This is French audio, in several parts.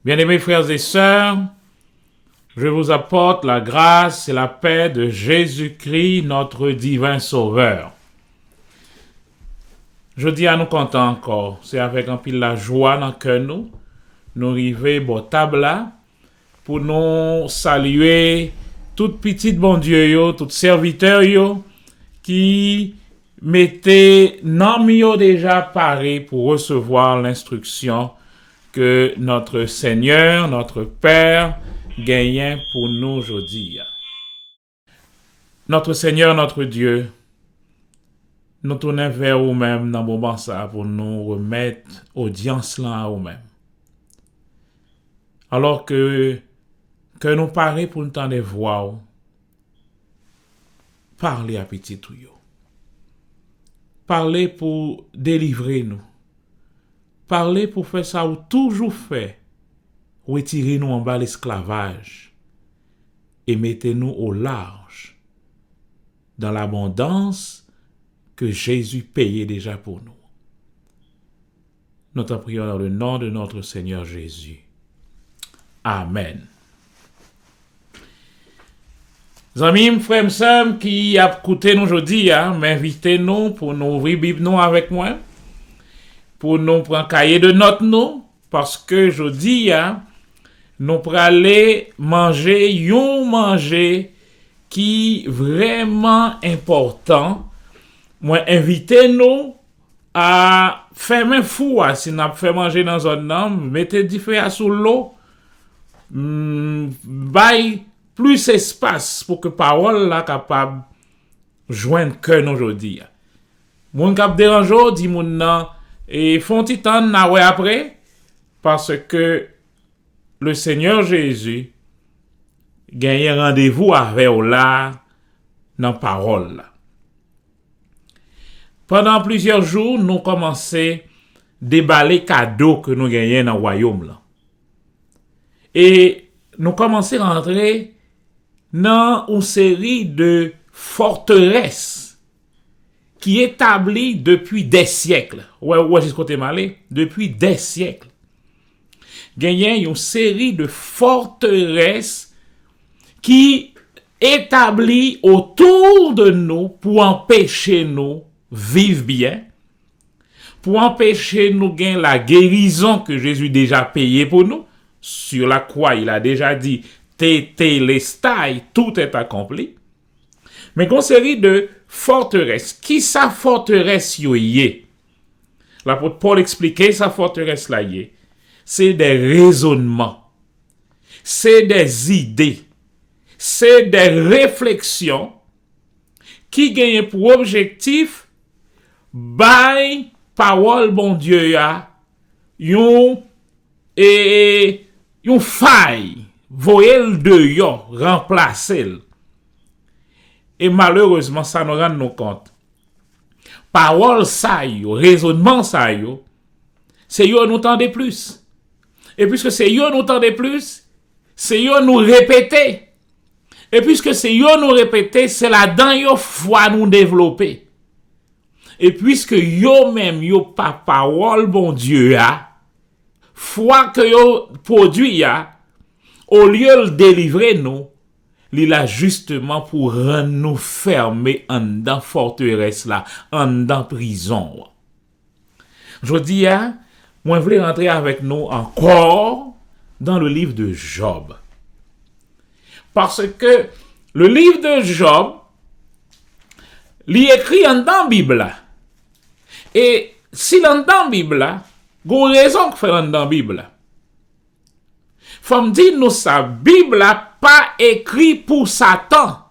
Bien-aimés frères et sœurs, je vous apporte la grâce et la paix de Jésus-Christ, notre divin Sauveur. Je dis à nous content encore, c'est avec un pile la joie dans que nous arrivons à table là, pour nous saluer toute petite bon Dieu yo, tout serviteur yo, qui mettez non yo déjà paré pour recevoir l'instruction que notre Seigneur, notre Père, gagne pour nous aujourd'hui. Notre Seigneur, notre Dieu, nous tournons vers nous-mêmes dans le moment ça pour nous remettre audience là à nous-mêmes. Alors que nous parlons pour nous tendre voix, parlez à petit tout yo. Parlez pour délivrer nous. Parlez pour faire ça ou toujours fait. Retirez-nous en bas l'esclavage et mettez-nous au large dans l'abondance que Jésus payait déjà pour nous. Nous t'en prions dans le nom de notre Seigneur Jésus. Amen. Amis, frères et sœurs qui a écouté nous aujourd'hui, m'invitez-nous pour nous ouvrir Bible nous avec moi, pour nous prendre cahier de notes nous, parce que aujourd'hui, nous pour aller manger qui vraiment important. Moi invitez-nous à faire même fou si nous fait manger dans un homme, mettez du feu sous l'eau, bail plus espace pour que parole là capable joindre cœur nous aujourd'hui. Moun k'ap dérange dit moun nan et font titan na ouais après parce que le Seigneur Jésus gagne rendez-vous avec ou là dans parole là. Pendant plusieurs jours, nous commençons déballer cadeaux que nous gagnons dans le royaume là. Et nous commençons à rentrer dans une série de forteresses qui établies depuis des siècles. Ouais, jusqu'au témalé, depuis des siècles. Gagnent une série de forteresses qui établies autour de nous pour empêcher nous vivre bien, pour empêcher nous gagner la guérison que Jésus déjà payé pour nous. Sur la croix, il a déjà dit, tétélestai, tout est accompli. Mais une série de forteresses. Qui sa forteresse yoye? L'apôtre Paul expliquait sa forteresse là yé. C'est des raisonnements, c'est des idées, c'est des réflexions qui gagnent pour objectif by parole bon Dieu ya yon faille voyel de yo remplacer. Et malheureusement ça nous rend nous compte parole ça yo raisonnement ça yo c'est yo nous tendez plus. Et puisque c'est yo nous tendez plus, c'est yo nous répéter. Et puisque c'est yo nous répéter, c'est là-dedans yo foi nous développer. Et puisque yo même yo pas parole bon Dieu a, foi que yo produit a, au lieu de délivrer nous, il a justement pour rendre nous fermer en dans forteresse là, en dans prison. Je dis moi je voulais rentrer avec nous encore dans le livre de Job. Parce que le livre de Job, il est écrit en dans la Bible. Et si dans la Bible, il y a une raison que fait dans la Bible. Faut me dire nous ça, Bible pas écrit pour Satan.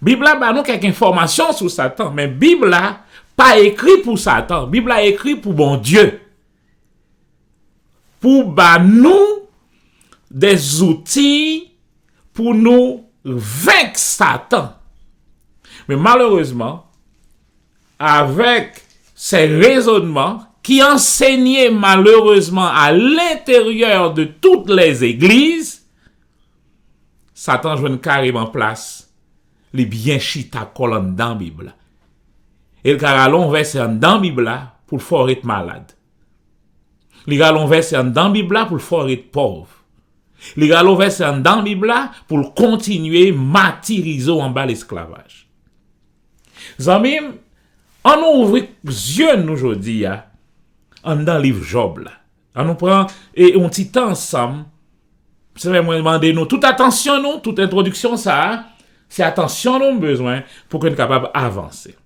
Bible ba nous quelques informations sur Satan, mais Bible pas écrit pour Satan. Bible a écrit pour bon Dieu. Pour ba nous des outils pour nous vaincre Satan. Mais malheureusement, avec ces raisonnements qui enseignaient malheureusement à l'intérieur de toutes les églises, Satan joue carrément place. Les bien chita colonne dans la Bible. Et le caralon verset dans la Bible pour fort être malade. Li galon verset en dans Bible là pour le faire être pauvre. Li galon verset en dans Bible là pour continuer martyriser en bas l'esclavage. Zamim, on nous ouvre yeux nous aujourd'hui en dans le livre Job là. On nous prend et on petit temps ensemble. C'est vraiment demander nous toute attention nous, toute introduction ça, c'est attention nous besoin pour qu'on soit capable d'avancer.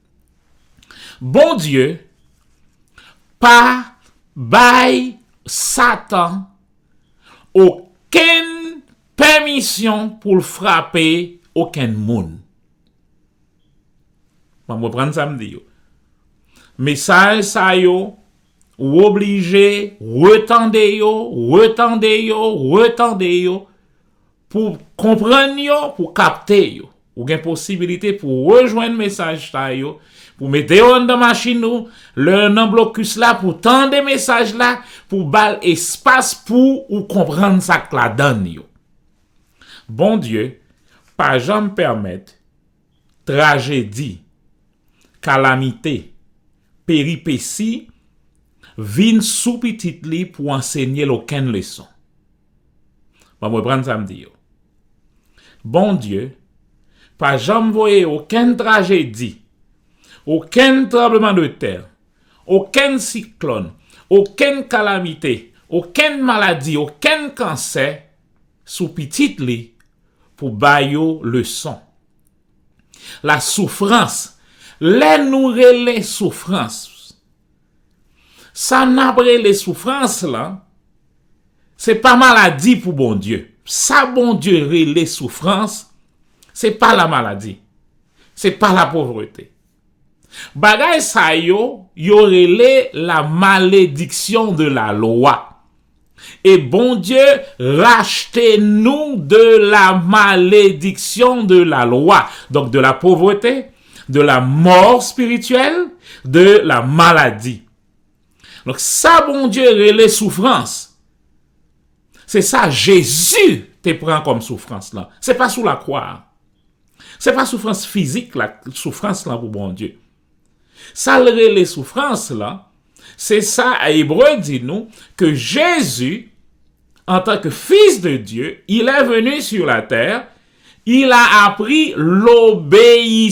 Bon Dieu pas bail Satan aucune permission pour frapper aucun monde. On va prendre ça me dit. Message ça yo ou obligé retendez yo pour comprendre yo, pour capter yo. Ou gen possibilité pour rejoindre message ça yo, pour mettre on dans machine nous, le nan blocus là pour tendre message là, pour bal espace pour ou comprendre ça que la donne yo. Bon Dieu, pas jamais permettre tragédie, calamité, péripétie vin sous petit li pour enseigner aucune leçon. On va prendre ça me dire. Bon Dieu, pas jamais voyer aucune tragédie, aucun tremblement de terre, aucun cyclone, aucune calamité, aucune maladie, aucun cancer sous petit li pour bayo leçon. La souffrance, les nourrir les souffrances. Ça n'a les souffrances là, c'est pas maladie pour bon Dieu. Ça bon Dieu les souffrances, c'est pas la maladie. C'est pas la pauvreté. Bagay sa yo relè la malédiction de la loi. Et bon Dieu rachetez-nous de la malédiction de la loi. Donc de la pauvreté, de la mort spirituelle, de la maladie. Donc ça bon Dieu relè souffrance. C'est ça Jésus te prend comme souffrance là. C'est pas sous la croix. C'est pas souffrance physique la souffrance là pour bon Dieu. Ça les souffrances là, c'est ça à Hébreu dit nous que Jésus en tant que fils de Dieu, il est venu sur la terre, il a appris l'obéissance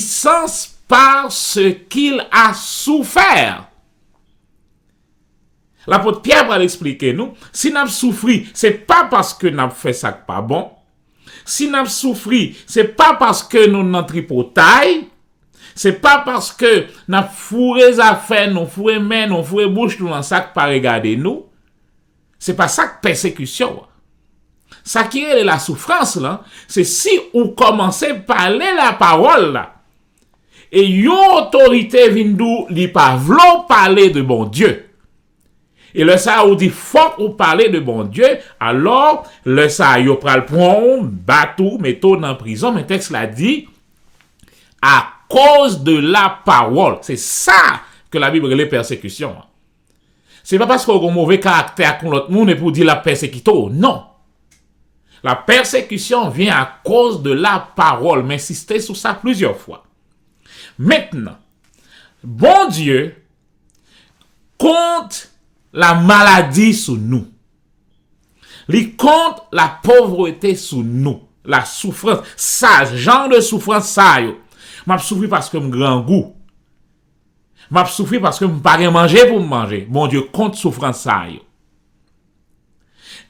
par ce qu'il a souffert. L'apôtre Pierre va l'expliquer nous, si nous souffri, c'est pas parce que nous fait ça pas bon. Si nous souffri, c'est pas parce que nous n'en tripotaille. C'est pas parce que nous fourré affaires, nous fourré main, nous fourré bouche, nous dans sac pas regarder nous. C'est pas ça que persécution. Ça qui est la souffrance là, c'est si on commence à parler la parole là. Et yon autorité vindou li pa vlo parler de bon Dieu. Et le ça ou dit faut ou parler de bon Dieu, alors le ça yo pral pon batou meto dans prison, mais texte l'a dit à cause de la parole. C'est ça que la Bible les persécutions. C'est pas parce qu'on a un mauvais caractère contre l'autre monde et pour dire la persécution. Non. La persécution vient à cause de la parole. Mais insistez sur ça plusieurs fois. Maintenant, bon Dieu compte la maladie sous nous. Il compte la pauvreté sous nous. La souffrance. Ça, genre de souffrance, ça, yo. M'a souffri parce que me grand goût. M'a souffri parce que me pas rien manger pour me manger. Bon Dieu compte souffrance ça yo.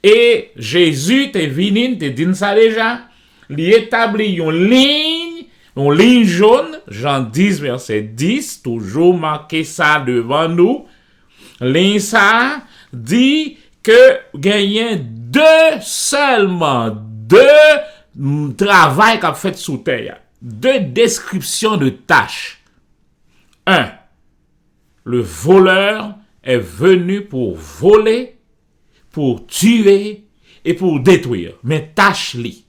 Et Jésus te vini te dit ça déjà, li établi une ligne jaune, Jean 10 verset 10, toujours marqué ça devant nous. Ligne ça dit que gagne seulement deux travail qu'a fait sous terre. Deux descriptions de tâches. 1. Le voleur est venu pour voler, pour tuer et pour détruire. Mais tâche-li.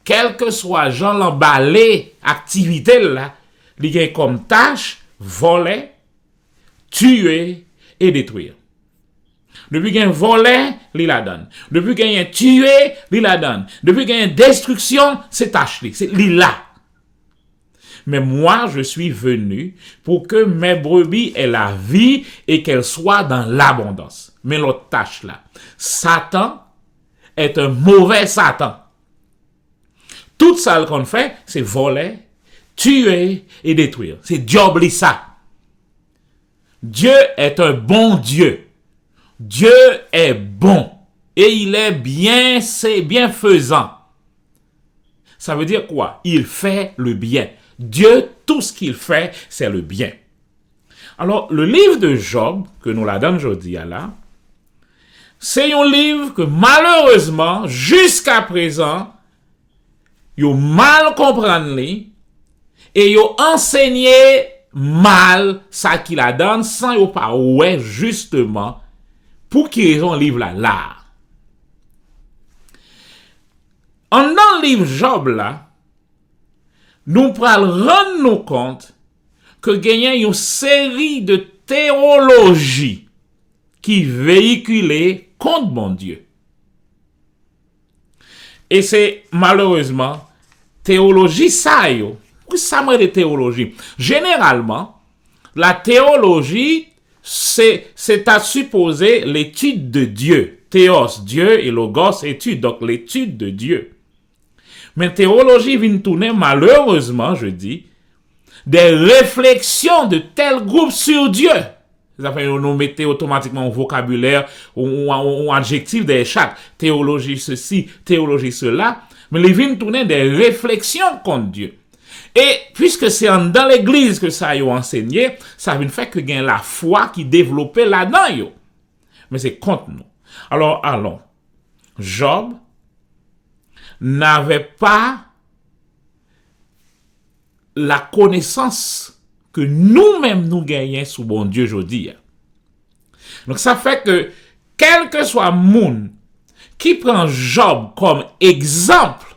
Quel que soit Jean l'emballé activité là, il y a comme tâche voler, tuer et détruire. Depuis qu'il y a volé, il la donne. Depuis qu'il y a tué, il la donne. Depuis qu'il y a destruction, c'est tâche li, c'est li là. Mais moi, je suis venu pour que mes brebis aient la vie et qu'elles soient dans l'abondance. Mais l'autre tâche là, Satan est un mauvais Satan. Tout ça qu'on fait, c'est voler, tuer et détruire. C'est diable ça. Dieu est un bon Dieu. Dieu est bon et il est bienfaisant. Ça veut dire quoi? Il fait le bien. Dieu, tout ce qu'il fait, c'est le bien. Alors, le livre de Job, que nous la donne aujourd'hui là, c'est un livre que malheureusement, jusqu'à présent, yo mal comprendre et yo enseigné mal ça qu'il a donné sans yo pas ouais justement pour qui raison livre là. En dans le livre Job là, nous pral rendre nous compte que gagnait une série de théologies qui véhiculaient contre mon Dieu. Et c'est malheureusement théologie ça yo. Qu'est-ce que ça me de théologie? Généralement, la théologie c'est à supposer l'étude de Dieu. Théos, Dieu, et logos, étude, donc l'étude de Dieu. Mais théologie vient tourner malheureusement, je dis, des réflexions de tel groupe sur Dieu. Ça fait nous mettez automatiquement un vocabulaire ou un adjectif des chaque théologie ceci, théologie cela, mais les viennent tourner des réflexions contre Dieu. Et puisque c'est dans l'église que ça a enseigné, ça vient faire que gagne la foi qui développait là-dedans. Mais c'est contre nous. Alors, allons. Job n'avait pas la connaissance que nous-mêmes nous gagnons sous bon Dieu aujourd'hui. Donc, ça fait que, quel que soit moun qui prend Job comme exemple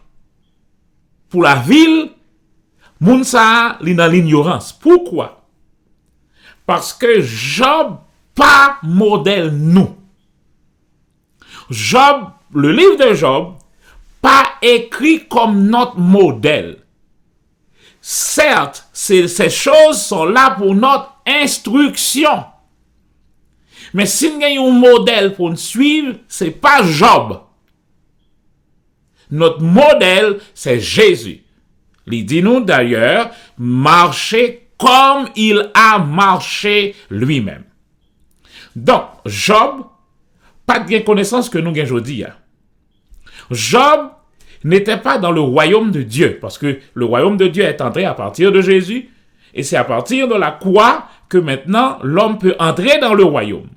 pour la ville, moun sa li dans l'ignorance. Pourquoi? Parce que Job pas modèle nous. Job, le livre de Job, pas écrit comme notre modèle. Certes, ces choses sont là pour notre instruction. Mais si nous avons un modèle pour nous suivre, c'est pas Job. Notre modèle, c'est Jésus. Il dit nous d'ailleurs, marcher comme il a marché lui-même. Donc, Job, pas de connaissance que nous avons aujourd'hui. Job n'était pas dans le royaume de Dieu, parce que le royaume de Dieu est entré à partir de Jésus, et c'est à partir de la croix que maintenant l'homme peut entrer dans le royaume.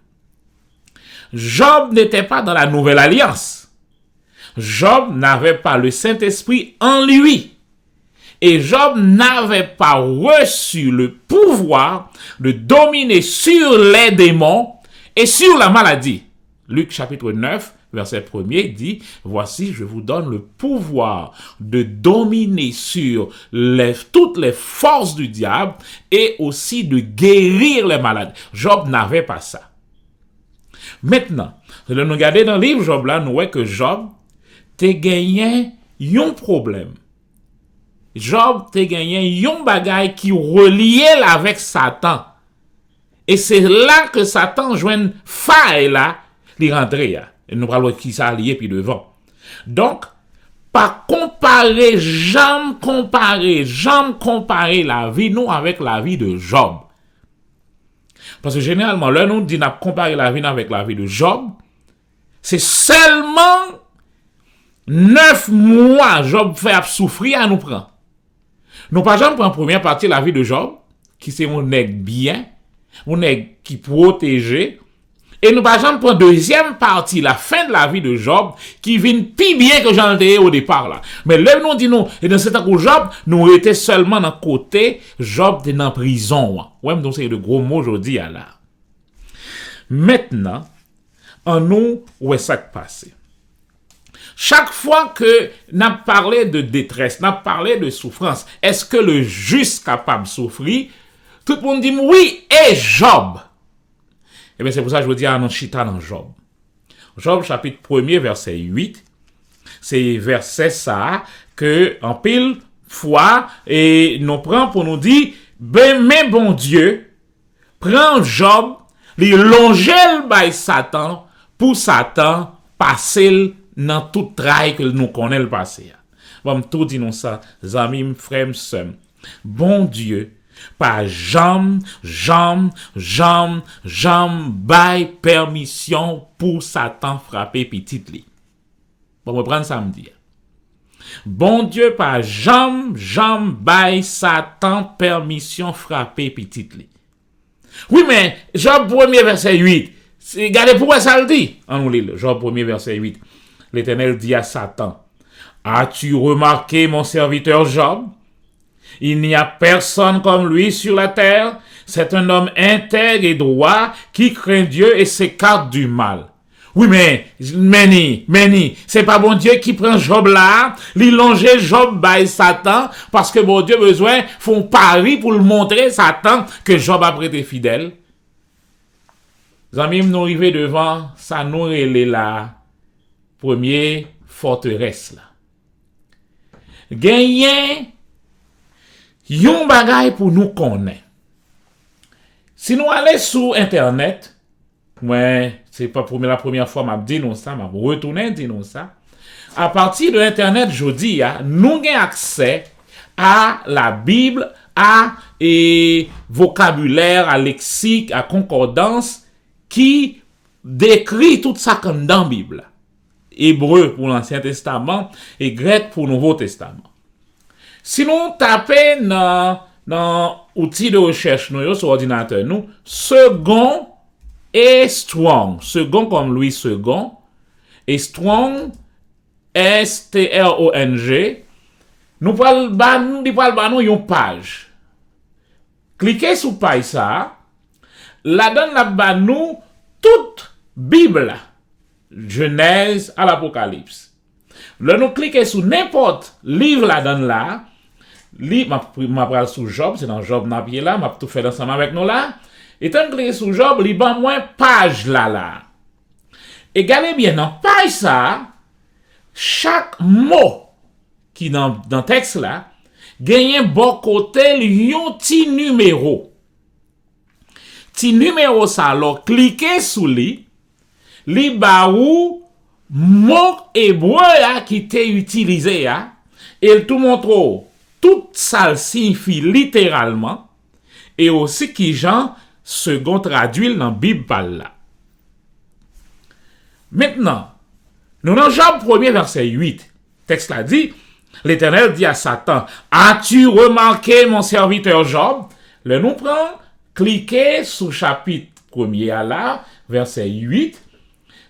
Job n'était pas dans la nouvelle alliance. Job n'avait pas le Saint-Esprit en lui. Et Job n'avait pas reçu le pouvoir de dominer sur les démons et sur la maladie. Luc chapitre 9, verset 1er dit, « Voici, je vous donne le pouvoir de dominer sur toutes les forces du diable et aussi de guérir les malades. » Job n'avait pas ça. Maintenant, si nous regardons dans le livre Job là, nous voyons que Job te gagné un problème. Job te gagné un bagay qui reliait avec Satan. Et c'est là que Satan joint faille là, il rentre là. Et nous parlons qui ça lié puis devant. Donc, pas jamais comparer la vie nous avec la vie de Job. Parce que généralement, là, nous dit comparer la vie avec la vie de Job, c'est seulement 9 mois Job fait souffrir à nous prendre. Nous pas jamais prendre première partie de la vie de Job, qui c'est un nègre bien, un nègre qui protégé, et nous pas jamais prendre deuxième partie, la fin de la vie de Job, qui vient plus bien que j'en ai au départ là. Mais là, nous dit nous, et dans ce temps où Job, nous étions seulement dans côté, Job était en prison. Ouais, donc c'est de gros mots aujourd'hui là. Maintenant, en nous, où est-ce que passé? Chaque fois que n'a parlé de détresse, n'a parlé de souffrance, est-ce que le juste capable de souffrir? Tout le monde dit oui, et Job. Eh bien, c'est pour ça que je vous dis à non chita dans Job. Job, chapitre 1er, verset 8. C'est verset ça que, en pile, fois, et nous prend pour nous dire, ben, mais bon Dieu, prend Job, li longel by Satan, pour Satan, passer dans tout trail que nous connaissons le passé. Bon, tout dit nous ça, amis, frères, sœurs. Bon Dieu, pas jamais by permission pour Satan frapper petit li. Bon, me prendre samedi. Bon Dieu, pas jamais by Satan permission frapper petit li. Oui, mais Job 1er verset 8. Regardez pourquoi ça le dit. On nous lit Job 1er verset 8. L'Éternel dit à Satan, as-tu remarqué mon serviteur Job? Il n'y a personne comme lui sur la terre. C'est un homme intègre et droit qui craint Dieu et s'écarte du mal. Oui, mais, c'est pas bon Dieu qui prend Job là, il longe Job by Satan, parce que bon Dieu besoin font pari pour le montrer Satan que Job a prêté fidèle. Amis, nous arrivons devant, ça nous relève la première forteresse là. Gagner yon bagay pour nous connaître. Si nous allons sur Internet, ouais, c'est pas pour la première fois m'a dit non ça, m'a retourné dit non ça. À partir de Internet, je dis, nous avons accès à la Bible, à vocabulaire, à lexique, à concordance qui décrit tout ça comme dans la Bible. Hébreu pour l'Ancien Testament et grec pour le Nouveau Testament. Si nous tapons dans outil de recherche nous, sur ordinateur, nous, second et strong. Second comme Louis second. Et strong, S-T-R-O-N-G. Nous parlons une page. Cliquez sur page ça. La donne là-bas nous toute Bible. Genèse à l'Apocalypse. Là, nous cliquons sur n'importe livre la donne là. Ma pral sous Job, c'est dans Job n'a pied là, m'a tout fait ensemble avec nous là. Et tant que cliquer sur Job, il ban moins page là. Et regardez bien dans page ça, chaque mot qui dans texte là, gagne bon côté un petit numéro. Petit numéro ça alors cliquez sur lui. Li ba ou mot hébreu qui était utilisé et tout montre tout ça signifie littéralement et aussi qui Jean second traduit dans Bible là. Maintenant, nous dans Job 1er verset 8. Texte là dit, l'Éternel dit à Satan, as-tu remarqué mon serviteur Job? Le nous prend cliquez sur chapitre 1er là, verset 8.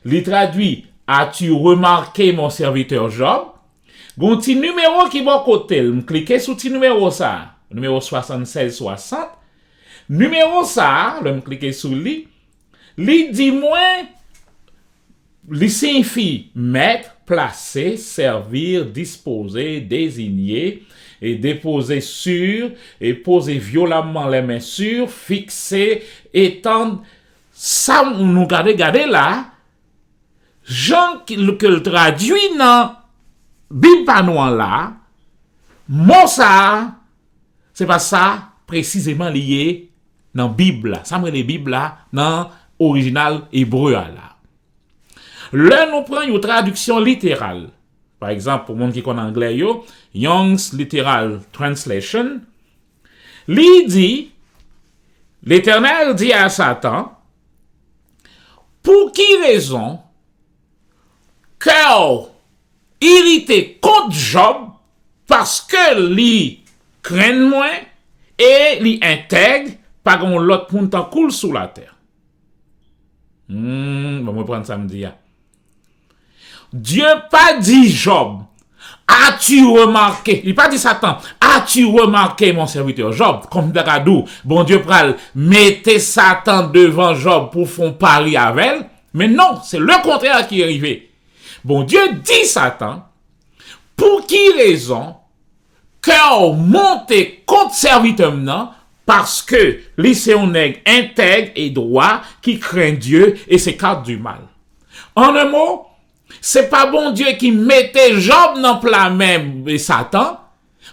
Il traduit, as-tu remarqué mon serviteur Job? Gon petit numéro qui va côté, cliquez sur petit numéro ça, numéro 7660. Numéro ça, me cliquez sur lui. Lui dit moins, lui signifie mettre, placer, servir, disposer, désigner et déposer sur et poser violemment les mains sur, fixer, étendre. Ça nous regardez là. Jean que le traduit dans Bible panouan là, mot ça, c'est pas ça précisément lié dans Bible. Ça me les Bible là, dans original hébreu là. Là nous prenons une traduction littérale. Par exemple, pour monde qui connaît anglais yo, Young's Literal Translation, li dit, l'Éternel dit à Satan, pour qui raison cœur irrité contre Job parce que lui craint moins et lui intègre pas comme l'autre monde en coule sous la terre. On va prendre samedi. Dieu pas dit Job, as-tu remarqué? Il pas dit Satan, as-tu remarqué mon serviteur Job? Comme Dagadou, bon Dieu pral mettez Satan devant Job pour faire pari avec elle. Mais non, c'est le contraire qui est arrivé. Bon Dieu dit Satan, pour qui raison cœur monte contre serviteur non parce que lui c'est un nègre intègre et droit qui craint Dieu et s'écarte du mal. En un mot, c'est pas bon Dieu qui mettait Job dans plat même et Satan.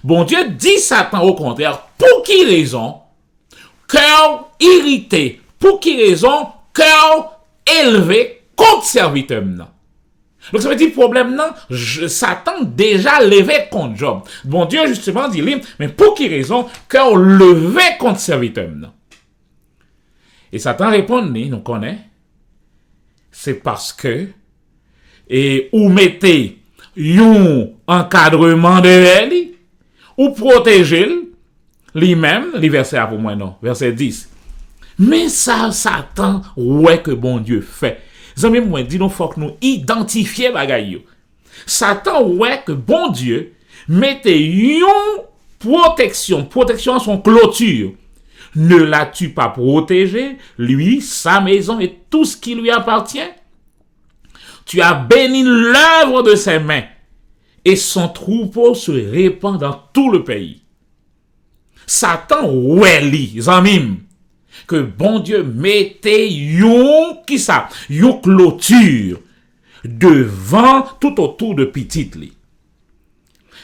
Bon Dieu dit Satan au contraire, pour qui raison? Cœur irrité. Pour qui raison? Cœur élevé contre serviteur. Donc ça veut dire problème non, Satan déjà levé contre Job. Bon Dieu justement dit lui, mais pour qui raison? Cœur levé contre serviteur. Et Satan répond, nous connaît. C'est parce que et ou mettez un encadrement de elle, ou protéger lui-même, les versets pour moi non, verset 10. Mais ça, Satan, ouais que bon Dieu fait. Zami moi dit nous faut que nous identifier bagay yo. Satan ouais que bon Dieu mettez une protection à son clôture. Ne l'as-tu pas protégé, lui, sa maison et tout ce qui lui appartient? Tu as béni l'œuvre de ses mains et son troupeau se répand dans tout le pays. Satan ouais li, zamim, que bon Dieu mettait yon clôture devant tout autour de petite li.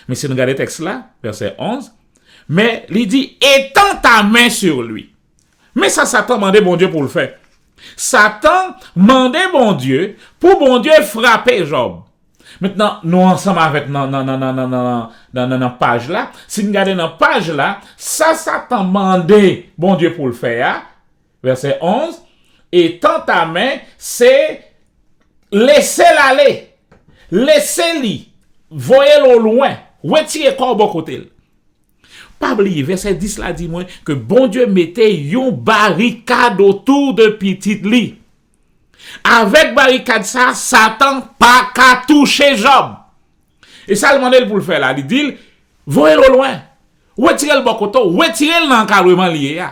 Mais si nous regardons le texte là, verset 11, mais il dit étends ta main sur lui. Mais ça Satan mandait bon Dieu pour le faire. Satan mandait bon Dieu pour bon Dieu frapper Job. Maintenant, nous ensemble avec dans page là, si nous regardons dans page là, ça Satan mandait bon Dieu pour le faire. Verset 11, étends ta main, c'est laisser l'aller. Laissez-le. Voyez-le au loin. Retirez corps bon côté. Pas oublier, verset 10 là dit moi que bon Dieu mettait une barricade autour de petite lit. Avec barricade ça, Satan pas qu'à toucher Job. Et ça le demande pour le faire là, il dit voyez-le au loin. Retirez le bon côté, retirez l'encadrement lié.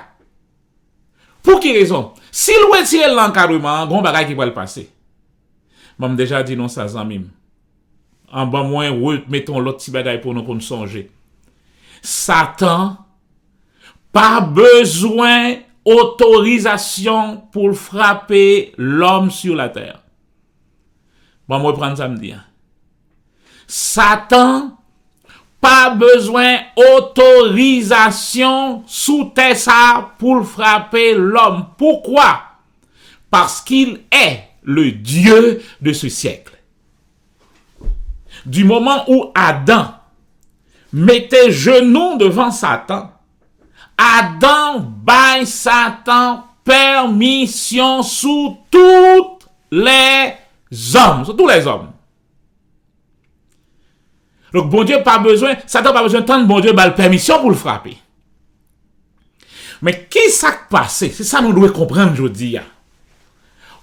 Pour quelle raison? S'il retire l'encadrement, gon bagay qui va le passer. M'am déjà dit non ça zanmim. En bas moins mettons l'autre petit bagay pour nous songer. Satan pas besoin autorisation pour frapper l'homme sur la terre. Bon moi prendre ça me dire. Satan pas besoin autorisation sous terre ça pour frapper l'homme. Pourquoi? Parce qu'il est le Dieu de ce siècle. Du moment où Adam mettait genoux devant Satan, Adam baille Satan permission sous tous les hommes. Sur tous les hommes. Donc, bon Dieu pas besoin, Satan pas besoin de tant de bon Dieu balle permission pour le frapper. Mais qui s'est passé? C'est ça nous devons comprendre aujourd'hui.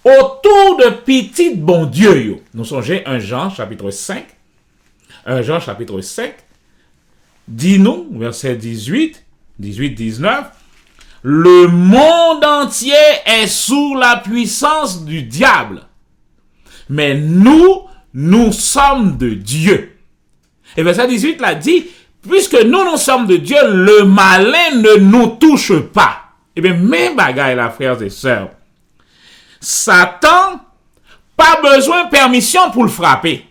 Autour de petit bon Dieu, yo. Nous songez 1 Jean chapitre 5. 1 Jean chapitre 5. Dis-nous, verset 18-19, le monde entier est sous la puissance du diable. Mais nous sommes de Dieu. Et verset 18 là dit, puisque nous sommes de Dieu, le malin ne nous touche pas. Eh bien, même bagaille là, frères et sœurs. Satan, pas besoin de permission pour le frapper.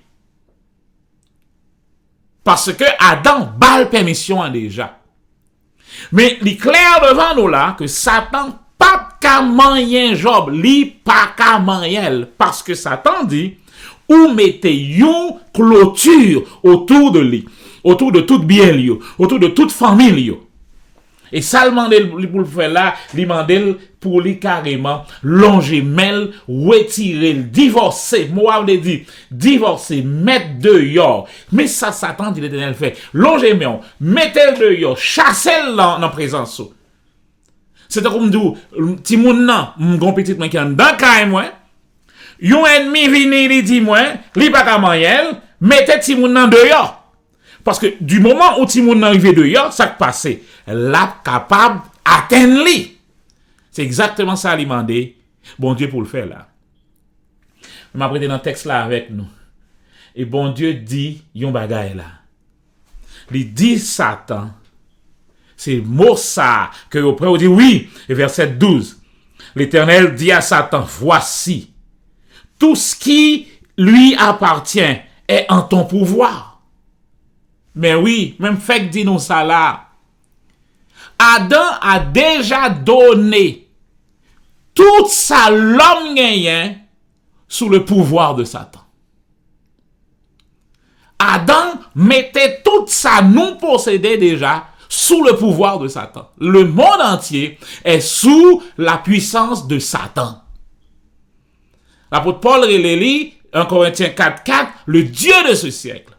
Parce que Adam balle permission déjà. Mais il est clair devant nous là que Satan pas qu'à manien Job, li pas qu'à manien. Parce que Satan dit, ou mettez une clôture autour de lui, autour de toute bien lui, autour de toute famille lui. Et ça, il pour le faire là, il demande pour lui carrément longer mêle, retirer, divorcer. Moi, je dit divorcer, mettre dehors. Mais ça, Satan dit l'Éternel fait. Longer mêle, mettez dehors, chassez dans la présence. C'est comme dit, ti moun nan, mon petit man qui en dans caille moi. Yon ennemi vini li dit moi, li pa ka manyen, mettez ti moun nan dehors. Parce que du moment où ti moun nan arrivé dehors, ça qui passe, là capable atteindre li. C'est exactement ça li mandé. Bon Dieu pour le faire là. Je m'a prêté dans le texte là avec nous. Et bon Dieu dit yon bagay là. Il dit Satan. C'est mot ça que au près on dit oui, et verset 12. L'Éternel dit à Satan, voici tout ce qui lui appartient est en ton pouvoir. Mais oui, même fait que dit nous ça là. Adam a déjà donné toute sa l'homme gagnant sous le pouvoir de Satan. Adam mettait toute sa nous possédait déjà sous le pouvoir de Satan. Le monde entier est sous la puissance de Satan. L'apôtre Paul relit 1 Corinthiens 4:4, le Dieu de ce siècle.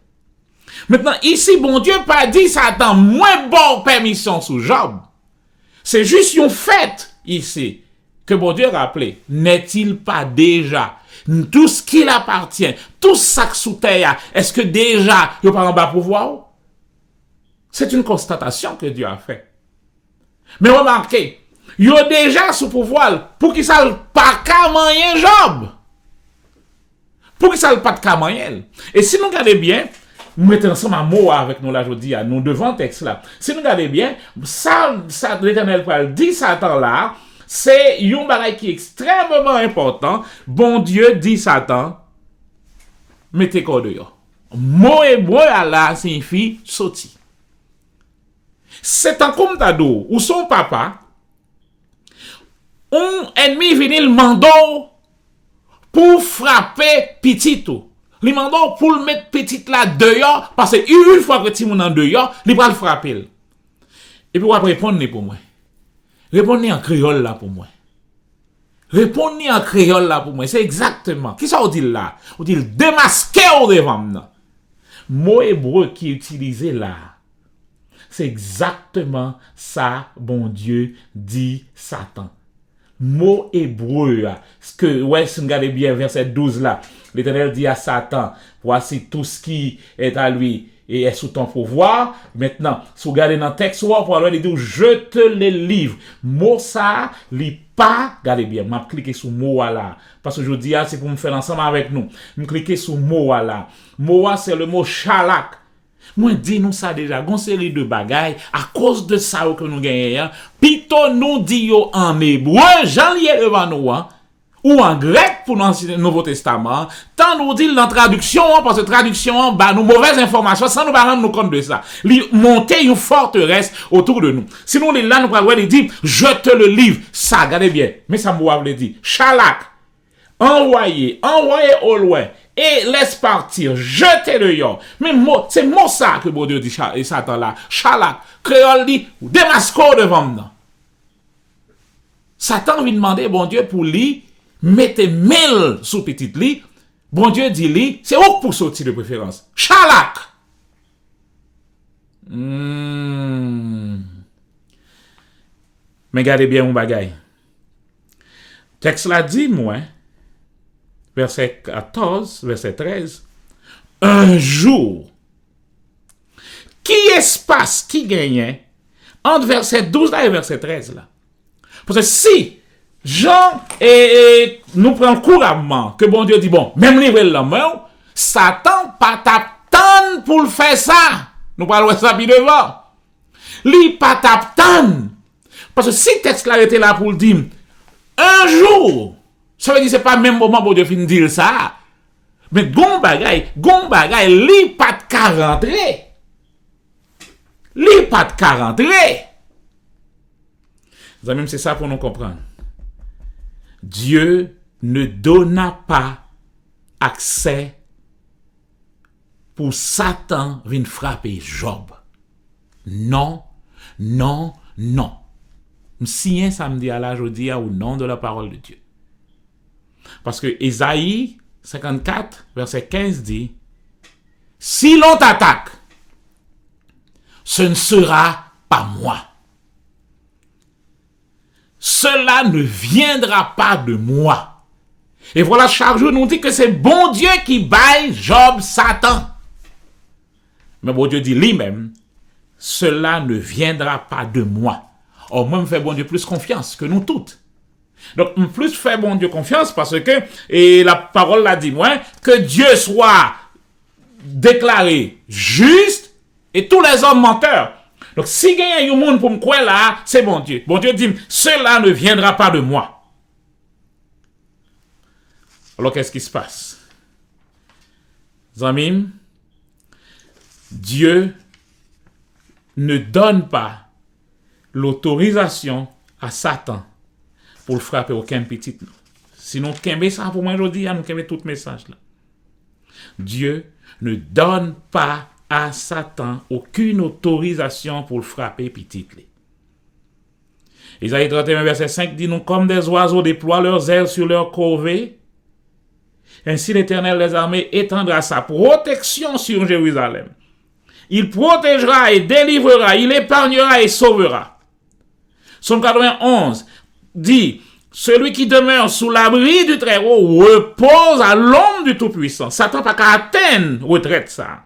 Maintenant, ici, bon Dieu pas dit Satan moins bon permission sous Job. C'est juste une fête ici que bon Dieu rappelait. N'est-il pas déjà tout ce qui appartient, tout ça sous terre, est-ce que déjà il n'y a pas en bas pouvoir? C'est une constatation que Dieu a fait. Mais remarquez, il y a déjà sous pouvoir pour qu'il ne pas qu'à moyen Job. Pour qu'il ne pas qu'à moyen. Et si nous regardons bien, nous mettons ensemble un mot avec nous là, je dis, nous devant le texte là. Si nous regardons bien, ça l'Éternel dit Satan là, c'est un bagage qui est extrêmement important. Bon Dieu dit Satan, mettez quoi dehors. Mot hébreu là signifie sorti. C'est un comme d'ado ou son papa, un ennemi vient le mando pour frapper petit tout. Le mando pour le mettre petit là dehors parce que une fois que tu es en dehors, il va le frapper. Et puis après répondre pour moi. Répondez en créole là pour moi. Répondez en créole là pour moi. C'est exactement. Qui ça on dit là? On dit démasquer au devant nous. Mot hébreu qui est utilisé là. C'est exactement ça, bon Dieu, dit Satan. Mot hébreu, ce que, ouais, si vous regardez bien verset 12 là, l'Éternel dit à Satan, voici tout ce qui est à lui et est sous ton pouvoir. Maintenant, si vous regardez dans le texte, vous allez dire, je te le livre. Mot ça, li pas, regardez bien, je cliquer sur mot là. Parce que je dis, c'est pour me faire ensemble avec nous. Je cliquer sur mot là. Mot c'est le mot chalak. Moi, dis nous ça déjà, une série de bagailles, à cause de ça que nous gagnons, plutôt nous disons en hébreu, j'en lié devant nous, ou en grec pour le Nouveau Testament, tant nous dit dans la traduction, parce que traduction, bah, nous mauvaises informations, sans nous rendre compte de ça. Monter une forteresse autour de nous. Sinon, là, nous pouvons dire, je te le livre. Ça, regardez bien. Mais ça me dit, Chalak, envoyé au loin, et laisse partir, jetez le yon. Mais c'est moi ça que bon Dieu dit, et Satan là. Chalak, créole dit, démasco devant nous. Satan lui demander, bon Dieu, pour lui, mettez mille sous petite lit. Bon Dieu dit lui, c'est où pour sortir de préférence? Chalak. Mais regardez bien mon bagaille. Texte là dit, moi, verset 14, verset 13, un jour, qui espace qui gagnait entre verset 12 là et verset 13 là? Parce que si Jean et nous prenons couramment que bon Dieu dit bon, même livrer la main, Satan pas t'attendre pour le faire ça. Nous parlons de ça puis devant. Li pas t'attendre. Parce que si le texte là était là pour le dire un jour, ça veut dire c'est pas même moment pour Dieu fin dire ça. Mais gon bagay, li pas de 40 Li pas de 40 Même c'est ça pour nous comprendre. Dieu ne donna pas accès pour Satan venir frapper Job. Non. Si samedi à la jeudi au nom de la parole de Dieu. Parce que Ésaïe 54, verset 15 dit, si l'on t'attaque, ce ne sera pas moi. Cela ne viendra pas de moi. Et voilà, chaque jour, nous dit que c'est bon Dieu qui baille Job, Satan. Mais bon Dieu dit lui-même, cela ne viendra pas de moi. Or, moi, je fais bon Dieu plus confiance que nous toutes. Donc, je plus fais bon Dieu confiance parce que, et la parole l'a dit, moi, que Dieu soit déclaré juste et tous les hommes menteurs. Donc, si il y a un monde pour me croire là, c'est bon Dieu. Bon Dieu dit, cela ne viendra pas de moi. Alors, qu'est-ce qui se passe? Zamim, Dieu ne donne pas l'autorisation à Satan pour le frapper aucun petit. Sinon, qu'est-ce ça pour moi aujourd'hui, nous qu'est tout message là. Dieu ne donne pas à Satan aucune autorisation pour le frapper petit. Isaïe 31, verset 5 dit, nous comme des oiseaux déploient leurs ailes sur leur corvée, ainsi l'Éternel des armées étendra sa protection sur Jérusalem. Il protégera et délivrera, il épargnera et sauvera. Psaume 91 dit, celui qui demeure sous l'abri du Très-Haut repose à l'ombre du Tout-Puissant. Satan n'a qu'à atteindre retraite ça.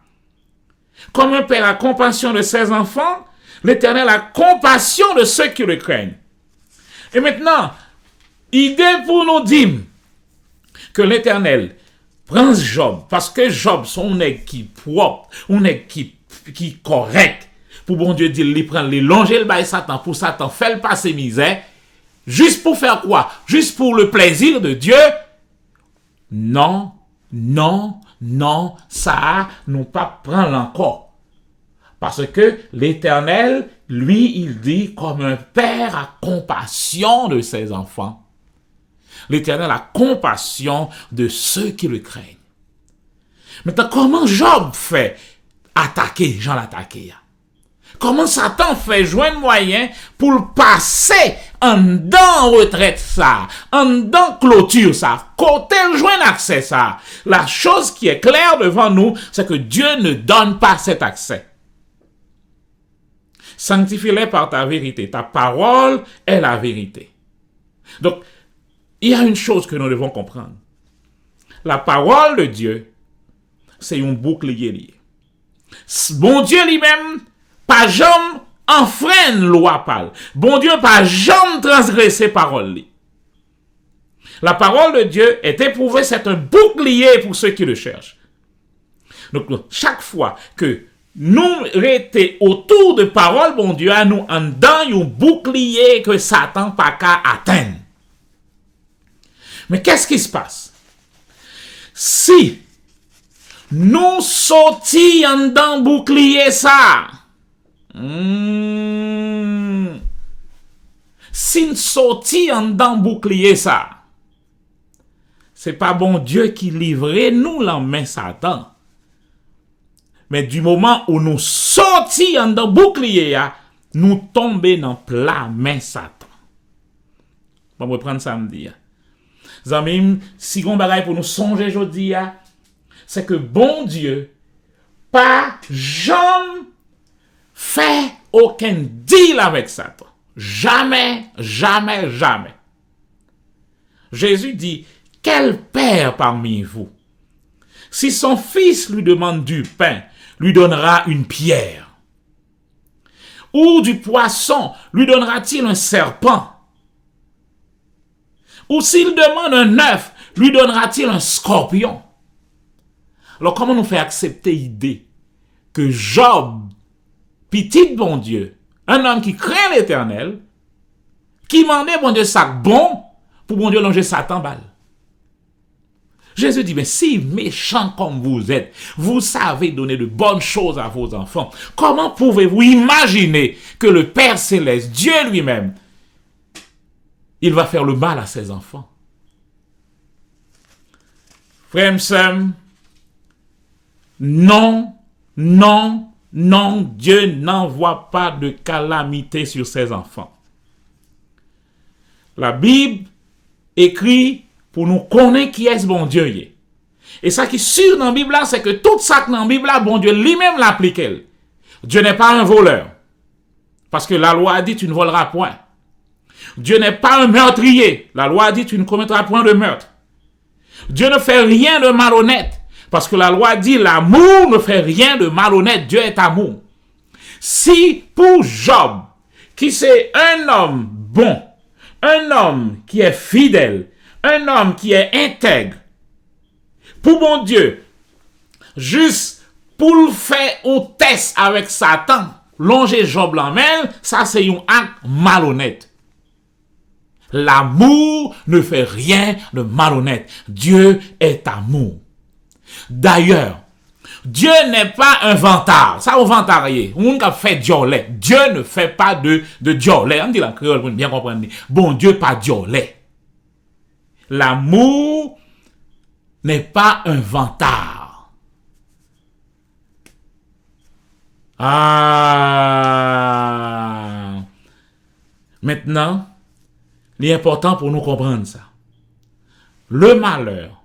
Comme un père a compassion de ses enfants, l'Éternel a compassion de ceux qui le craignent. Et maintenant, idée pour nous dire que l'Éternel prend Job, parce que Job, son nègre qui propre, un nègre qui correct, pour bon Dieu dire, il prend, il longe le bail Satan, pour Satan faire le passer misère, juste pour faire quoi? Juste pour le plaisir de Dieu? Non, non, non, ça, nous pas prendre encore. Parce que l'Éternel, lui, il dit, comme un père a compassion de ses enfants. L'Éternel a compassion de ceux qui le craignent. Maintenant, comment Job fait attaquer, Jean l'attaquer? Comment Satan fait joindre moyen pour le passer en dedans retraite ça, en dedans clôture ça, côté le joindre accès ça. La chose qui est claire devant nous, c'est que Dieu ne donne pas cet accès. Sanctifie-les par ta vérité. Ta parole est la vérité. Donc, il y a une chose que nous devons comprendre. La parole de Dieu, c'est un bouclier lié. Bon Dieu lui-même, pas jamais enfreint loi parle. Bon Dieu, pas jamais transgressé parole. La parole de Dieu est éprouvée, c'est un bouclier pour ceux qui le cherchent. Donc, chaque fois que nous restons autour de parole, bon Dieu, à nous en dedans un bouclier que Satan pas qu'à atteindre. Mais qu'est-ce qui se passe? Si nous sortis en dedans bouclier ça, si nous sortis en dedans bouclier ça, c'est pas bon Dieu qui livrait nous la main Satan. Mais du moment où nous sortis en dedans bouclier, nous tombons dans plat main Satan. On va reprendre samedi. Zamim, si on bagaille pour nous songer aujourd'hui, c'est que bon Dieu, pas jamais fait aucun deal avec Satan. Jamais, jamais, jamais. Jésus dit, quel père parmi vous, si son fils lui demande du pain, lui donnera une pierre? Ou du poisson, lui donnera-t-il un serpent? Ou s'il demande un œuf, lui donnera-t-il un scorpion? Alors comment nous fait accepter l'idée que Job, petit bon Dieu, un homme qui craint l'Éternel, qui demandait bon Dieu ça bon, pour bon Dieu longer Satan balle? Jésus dit, mais si méchant comme vous êtes, vous savez donner de bonnes choses à vos enfants, comment pouvez-vous imaginer que le Père Céleste, Dieu lui-même, il va faire le mal à ses enfants? Frère Sam, non, non, non, Dieu n'envoie pas de calamité sur ses enfants. La Bible écrit pour nous connaître qui est ce bon Dieu. Et ça qui est sûr dans la Bible, c'est que tout ça dans la Bible, bon Dieu lui-même l'applique. Dieu n'est pas un voleur. Parce que la loi dit tu ne voleras point. Dieu n'est pas un meurtrier. La loi dit tu ne commettras point de meurtre. Dieu ne fait rien de malhonnête. Parce que la loi dit l'amour ne fait rien de malhonnête. Dieu est amour. Si pour Job, qui c'est un homme bon, un homme qui est fidèle, un homme qui est intègre, pour mon Dieu, juste pour le faire un test avec Satan, longer Job la main, ça c'est un acte malhonnête. L'amour ne fait rien de malhonnête. Dieu est amour. D'ailleurs, Dieu n'est pas un vantard. Ça, au vantarier. On a fait diolet. Dieu ne fait pas de diolet. On dit en créole pour bien comprendre. Bon Dieu, pas diolet. L'amour n'est pas un vantard. Ah. Maintenant, il est important pour nous comprendre ça. Le malheur,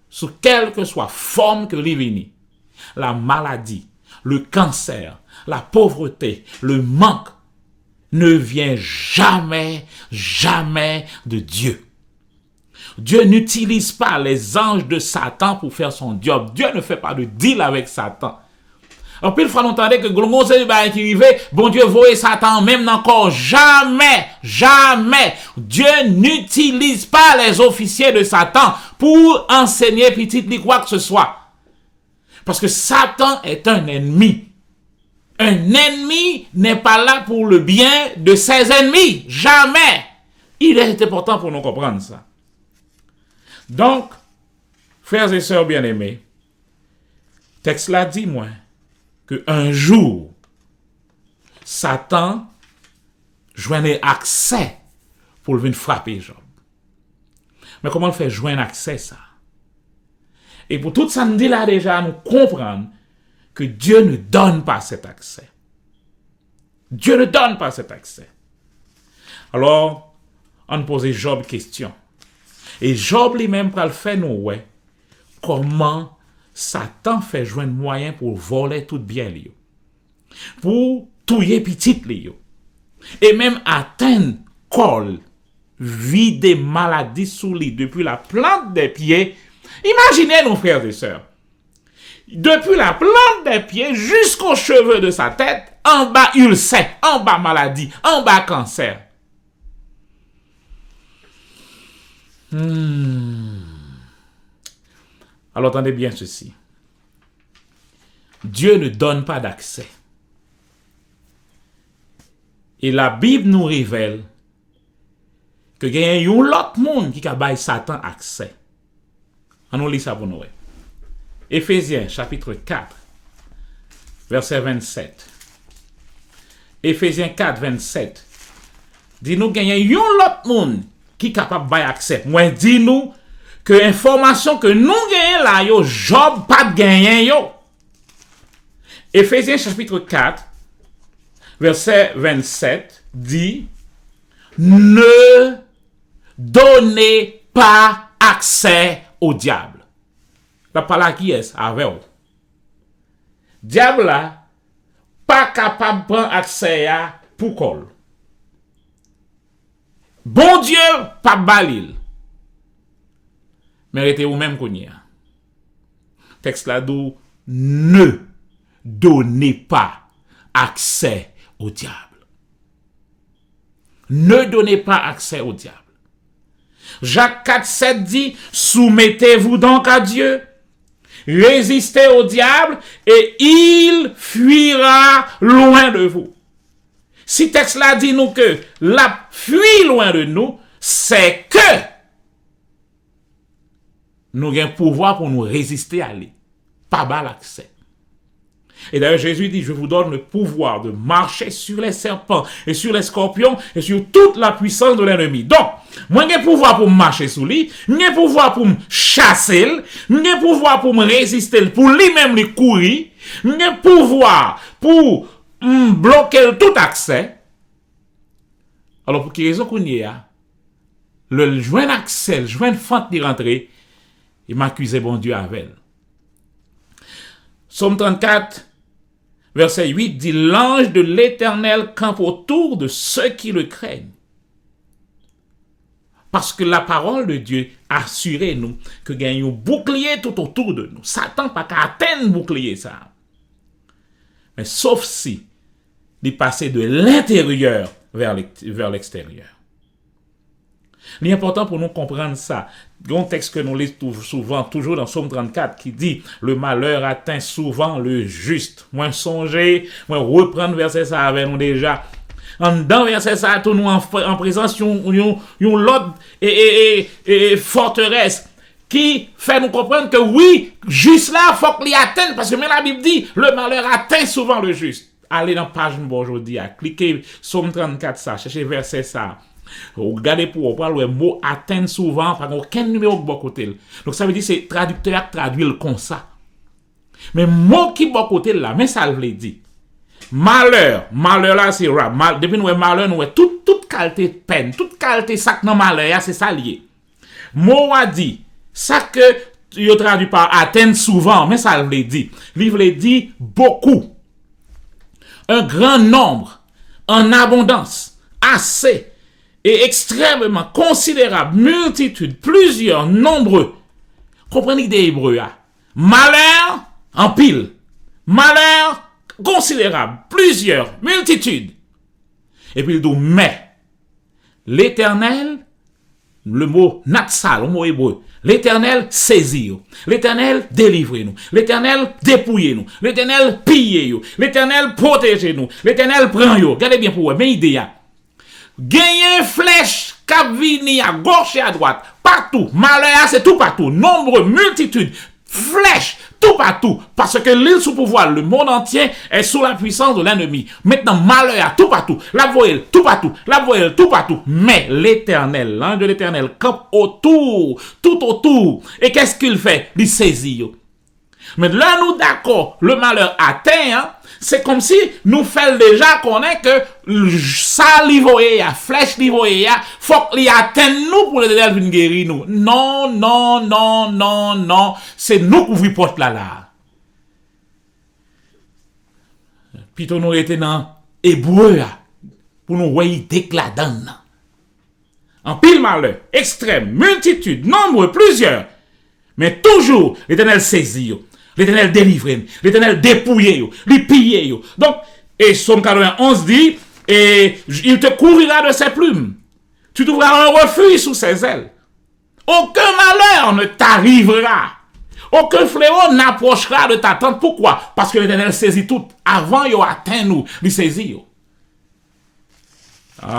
sous quelque soit forme que l'ivini, la maladie, le cancer, la pauvreté, le manque, ne vient jamais, jamais de Dieu. Dieu n'utilise pas les anges de Satan pour faire son job. Dieu ne fait pas de deal avec Satan. En plus, il faut entendre que Glongo c'est le qui arrivé, bon Dieu voyait Satan même encore. Jamais, jamais. Dieu n'utilise pas les officiers de Satan pour enseigner petit quoi que ce soit. Parce que Satan est un ennemi. Un ennemi n'est pas là pour le bien de ses ennemis. Jamais. Il est important pour nous comprendre ça. Donc, frères et sœurs bien-aimés, texte là dit, moi, qu'un jour, Satan joignait accès pour venir frapper Job. Mais comment le fait joindre accès ça? Et pour tout ça, nous dit là déjà, nous comprenons que Dieu ne donne pas cet accès. Dieu ne donne pas cet accès. Alors, on pose Job question. Et Job lui-même, pour le faire, nous, ouais, comment Satan fait joindre moyen pour voler tout bien, pour touiller petit, et même atteindre col, vider maladie sous lui depuis la plante des pieds. Imaginez nos frères et sœurs. Depuis la plante des pieds jusqu'aux cheveux de sa tête, en bas ulcère, en bas maladie, en bas cancer. Alors attendez bien ceci. Dieu ne donne pas d'accès. Et la Bible nous révèle que il y a un autre monde qui a baillé Satan accès. On nous lit ça pour nous. Éphésiens chapitre 4, verset 27. Éphésiens 4, 27. Dis-nous qu'il y a un autre monde qui est capable de accès. Moi, dis-nous que information que nous gagnons là, yo, Job pas de gagner, yo. Éphésiens chapitre 4, verset 27, dit, ne donnez pas accès au diable. La parole qui est avec vous. Diable là, pas capable de prendre accès à pour col. Bon Dieu, pas balil. Mais restez vous-même qu'on y a. Texte là d'où ne donnez pas accès au diable. Ne donnez pas accès au diable. Jacques 4, 7 dit, soumettez-vous donc à Dieu, résistez au diable et il fuira loin de vous. Si texte là dit nous que la fuit loin de nous, c'est que nous avons pouvoir pour nous résister à lui. Pas bas l'accès. Et d'ailleurs, Jésus dit, je vous donne le pouvoir de marcher sur les serpents et sur les scorpions et sur toute la puissance de l'ennemi. Donc, moi, j'ai pouvoir pour marcher sous lui, j'ai pouvoir pour me chasser, j'ai pouvoir pour me résister, pour lui-même lui courir, j'ai pouvoir pour bloquer tout accès. Alors, pour quelle raison qu'on y a, le joint accès, le joint fente d'y rentrer, il m'accusait bon Dieu avec elle. Psaume 34, verset 8 dit, l'ange de l'Éternel campe autour de ceux qui le craignent. Parce que la parole de Dieu assure nous que il y a un bouclier tout autour de nous. Satan pas qu'à atteindre bouclier ça. Mais sauf si il passe de l'intérieur vers l'extérieur. L'important pour nous comprendre ça, il y a un texte que nous lisons souvent, toujours dans Psaume 34, qui dit « Le malheur atteint souvent le juste ». Moi, songer, moi, reprendre verset ça avec nous déjà. En dedans, verset ça, nous en présence, yon l'autre et forteresse qui fait nous comprendre que oui, juste là, faut qu'il atteigne, parce que même la Bible dit, le malheur atteint souvent le juste. Allez dans la page aujourd'hui, cliquez Somme 34 ça, cherchez verset ça. Regardez pour voir le mot atteint souvent, par aucun numéro de bon côté. Donc ça veut dire c'est traducteur traduit comme ça. Mais mot qui bon côté là, mais ça veut dire malheur là c'est rap. Depuis nous malheur nous toute qualité de peine, toute qualité ça que dans malheur c'est ça lié. Mot a dit ça que yo traduit par atteindre souvent, mais ça veut dire livre dit beaucoup. Un grand nombre, en abondance, assez et extrêmement considérable, multitude, plusieurs, nombreux. Comprenez l'idée hébreu. Malheur en pile. Malheur considérable, plusieurs, multitude. Et puis il dit, mais l'Éternel, le mot natsal, le mot hébreu, l'Éternel saisit, l'Éternel délivre nous, l'Éternel dépouille nous, l'Éternel pille nous, l'Éternel protège nous, l'Éternel prend nous. Regardez bien pour vous, mais idée. Gagner flèche, cap vini à gauche et à droite, partout, malheur c'est tout partout, nombreux, multitudes, flèches, tout partout, parce que l'île sous pouvoir, le monde entier est sous la puissance de l'ennemi. Maintenant, malheur tout partout, la voile tout partout, la voile tout partout, mais l'Éternel, l'ange de l'Éternel campe autour, tout autour, et qu'est-ce qu'il fait? Il saisit. Mais là, nous d'accord, le malheur atteint, hein, c'est comme si nous faisons déjà connaître que ça livoye, flèche livoye, faut qu'il atteigne nous pour le venir guérir nous. Non, non, non, non, non, c'est nous qui ouvrons porte là. Plutôt nous étions dans hébreu pour nous voir décladant. En pile malheur, extrême, multitude, nombreux, plusieurs, mais toujours l'Éternel saisit. L'Éternel délivre, l'Éternel dépouille, lui pille. Donc, et Somme 91 dit, et il te couvrira de ses plumes. Tu trouveras un refuge sous ses ailes. Aucun malheur ne t'arrivera. Aucun fléau n'approchera de ta tente. Pourquoi? Parce que l'Éternel saisit tout. Avant, il atteint nous, il saisit. Ah,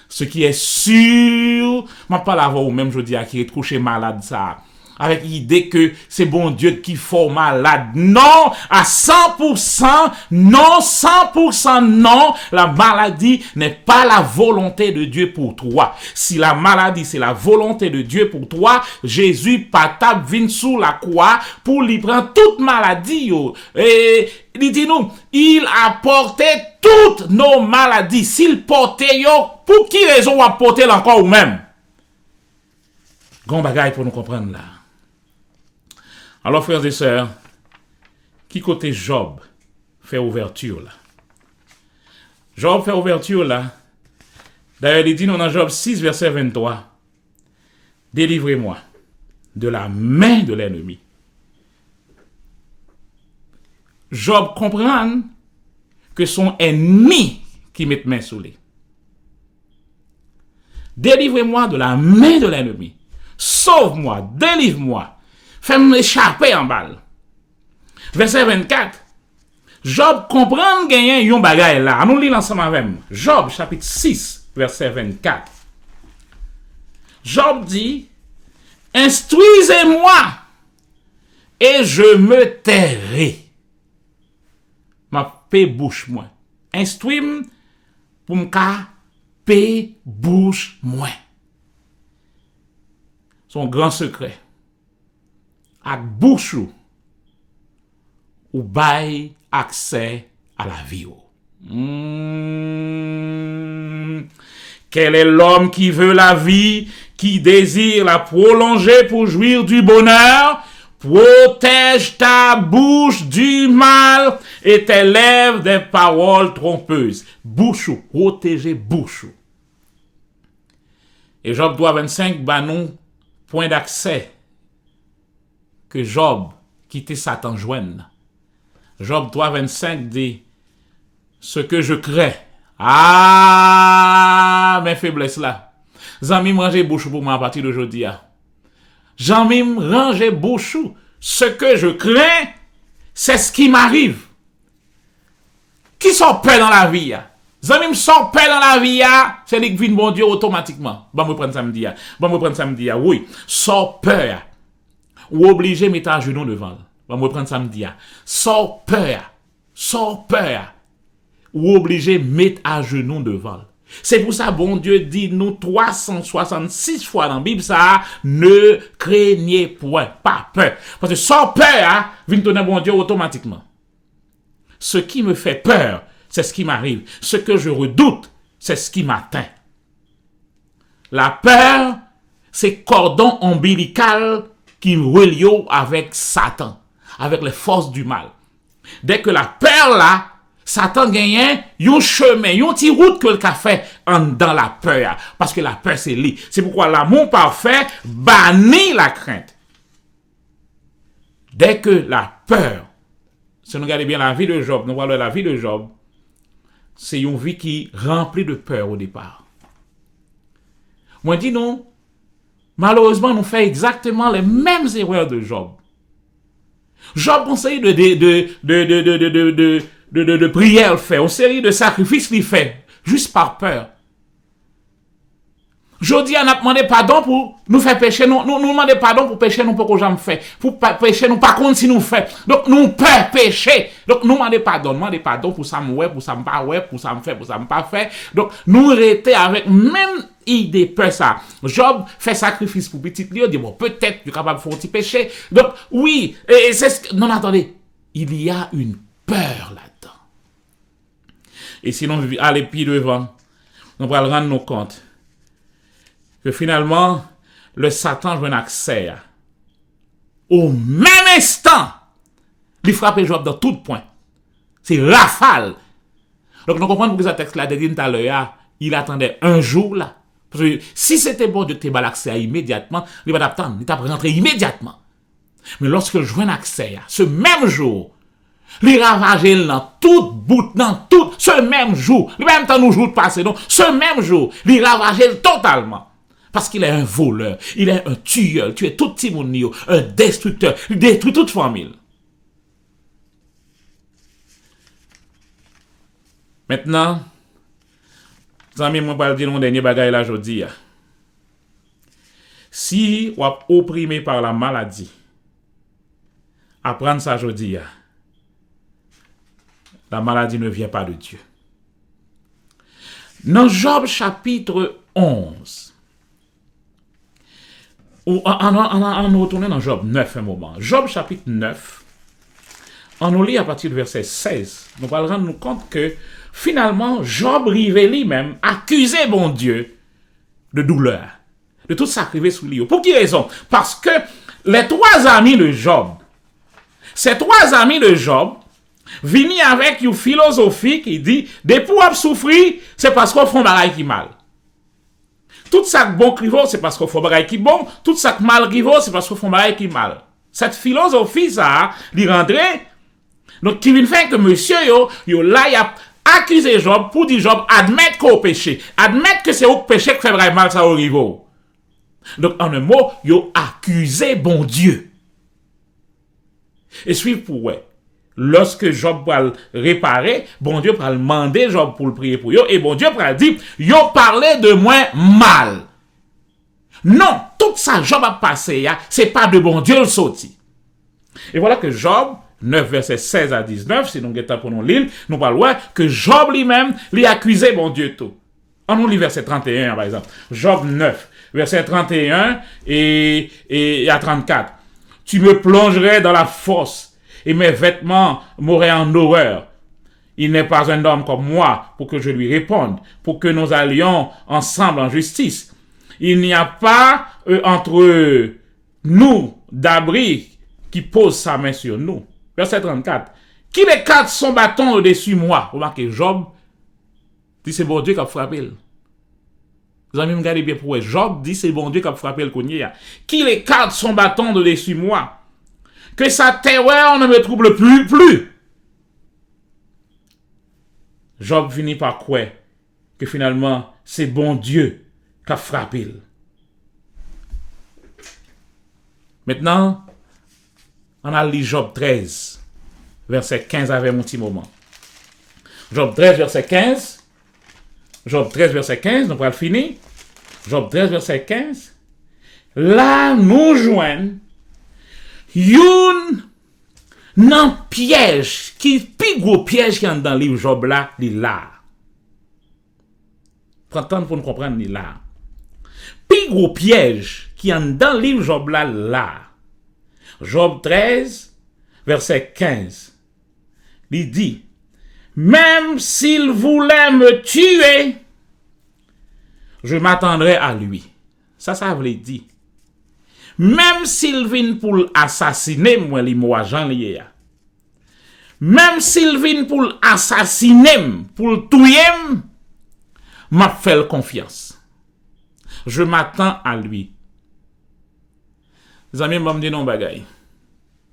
ce qui est sûr, je ne parle pas ou même je dis à qui est couché malade ça. Avec l'idée que c'est bon Dieu qui fait malade. Non, à 100%, non, 100% non, la maladie n'est pas la volonté de Dieu pour toi. Si la maladie c'est la volonté de Dieu pour toi, Jésus patap vient sous la croix pour lui prendre toute maladie. Et il dit nous, il a porté toutes nos maladies. S'il portait yo, pour qui raison a porté encore ou même? Grand bagaille pour nous comprendre là. Alors, frères et sœurs, qui côté Job fait ouverture là? Job fait ouverture là. D'ailleurs, il dit dans Job 6, verset 23, délivrez-moi de la main de l'ennemi. Job comprend que son ennemi qui met main sous lui. Délivrez-moi de la main de l'ennemi. Sauve-moi, délivre-moi. Fais-moi échapper en balle. Verset 24. Job comprend gagner yon bagay là. Nous lisons ensemble avec moi. Job chapitre 6, verset 24. Job dit, instruisez-moi et je me tairai. Ma paix bouche moi. Instruis-moi pour m'ka paix bouche moi. Son grand secret. Ak bouche ou bail accès à la vie. Quel est l'homme qui veut la vie, qui désire la prolonger pour jouir du bonheur? Protège ta bouche du mal et tes lèvres des paroles trompeuses. Bouche, protéger bouche. Et Job 3:25, bah non, point d'accès que Job quittait Satan joigne. Job 3:25 dit, ce que je crains. Ah, mes faiblesses là. Zami ranger bouche pour moi à partir d'aujourd'hui. Zami ranger bouche. Ce que je crains, c'est ce qui m'arrive. Qui sont peur dans la vie? Zami sort peur dans la vie, c'est lui qui vient bon Dieu automatiquement. Bon, me prendre samedi. Oui, sort peur. Ou obligé mettre à genoux devant. Bon, me prendre samedi. Sort peur. Ou obligé mettre à genoux devant. C'est pour ça, bon Dieu dit nous 366 fois dans la Bible, ça, ne craignez point, pas peur. Parce que sans peur, vient donner bon Dieu automatiquement. Ce qui me fait peur, c'est ce qui m'arrive. Ce que je redoute, c'est ce qui m'atteint. La peur, c'est cordon ombilical qui relie avec Satan, avec les forces du mal. Dès que la peur là, Satan gagne un chemin, une petite route que le fait dans la peur. Parce que la peur, c'est lui. C'est pourquoi l'amour parfait bannit la crainte. Dès que la peur, si nous regardons bien la vie de Job, nous voyons la vie de Job, c'est une vie qui est remplie de peur au départ. Moi, je dis non, malheureusement, nous faisons exactement les mêmes erreurs de Job. Job conseille de prières fait, une série de sacrifices qu'il fait, juste par peur. Jodi, on a demandé pardon pour nous faire pécher, nous demandons pardon pour pécher, nous pas qu'on jamais fait. Pour pécher, nous pas contre si nous fait. Donc, nous peur pécher. Donc, nous demandons pardon pour ça me pour ça me pas pour ça me fait, pour ça me pas fait. Donc, nous rester avec même idée peur ça. Job fait sacrifice pour petit lieu, dit bon, peut-être, il est capable de faire un petit péché. Donc, oui, et c'est ce que, non, attendez, il y a une peur là-dedans. Et sinon, aller plus devant, on va rendre nos comptes que finalement, le Satan joue un accès au même instant, il frappe Job dans tout point. C'est rafale. Donc, nous comprenons que ce texte-là, tout à l'heure, il attendait un jour là. Parce que si c'était bon Dieu te bat l'accès immédiatement, il va t'attendre, il t'a rentré immédiatement. Mais lorsque je joue un accès, ce même jour, il ravage dans tout bout, dans tout, ce même jour, le même temps nous jours passés, donc ce même jour, il ravage totalement. Parce qu'il est un voleur, il est un tueur, il tue tout petit monde, un destructeur, il détruit toute famille. Maintenant, amis, moi vais dire mon dernier bagage là aujourd'hui. Si vous êtes opprimé par la maladie, apprendre ça aujourd'hui. La maladie ne vient pas de Dieu. Dans Job chapitre 11, on retourne dans Job 9 un moment. Job chapitre 9, on nous lit à partir du verset 16. Nous allons rendre nous compte que finalement, Job rivé lui-même accusait bon Dieu de douleur, de tout ça arrivé sous lui. Pour quelle raison? Parce que les trois amis de Job, ces trois amis de Job, vini avec une philosophie qui dit, depuis qu'on souffrir, c'est parce qu'on fait un bagage qui mal. Tout ça que bon rivo, c'est parce qu'on fait un bagage qui bon. Tout ça que mal rivo, c'est parce qu'on fait un bagage qui mal. Cette philosophie, ça, lui rendrait. Donc, qui vient faire que monsieur, yo là, il a accusé Job pour dire Job, admettre qu'on péché. Admettre que c'est au péché qui fait vraiment mal ça au rivo. Donc, en un mot, yo accusé bon Dieu. Et suivre pour ouais. Lorsque Job va le réparer, bon Dieu va demander Job pour le prier pour yo, et bon Dieu va dire, yo parlez de moi mal. Non, tout ça Job a passé, c'est pas de bon Dieu le sorti. Et voilà que Job, 9 verset 16 à 19, si nous guettons pour nous lire, nous parlons que Job lui-même, lui accusait bon Dieu tout. On nous lit verset 31 par exemple. Job 9, verset 31 et à 34. Tu me plongerais dans la fosse, et mes vêtements m'auraient en horreur. Il n'est pas un homme comme moi pour que je lui réponde, pour que nous allions ensemble en justice. Il n'y a pas entre nous d'abri qui pose sa main sur nous. Verset 34. Qui les quatre son bâton au-dessus moi? Remarquez, Job dit c'est bon Dieu qui a frappé. Vous avez regardé bien pour Job dit c'est bon Dieu qui a frappé le cogné. Qui les quatre son bâton au-dessus moi? Que sa terreur ne me trouble plus. Job finit par croire que finalement, c'est bon Dieu qui a frappé. Maintenant, on a lu Job 13, verset 15 avec mon petit moment. Job 13, verset 15, Job 13, verset 15, nous allons finir. Job 13, verset 15. Là, nous joignons un piège, qui plus gros piège qui est dans le livre Job là, il là. Prends temps pour nous comprendre, il là. Plus gros piège qui est dans le livre Job là, là. Job 13, verset 15. Il dit, même s'il voulait me tuer, je m'attendrai à lui. Ça veut dire. Même s'il vient pour assassiner, moi, les mots Jean lié. Même s'il vient pour assassiner, pour tuer, m'a fait confiance. Je m'attends à lui. Les amis, m'ont dit non bagay.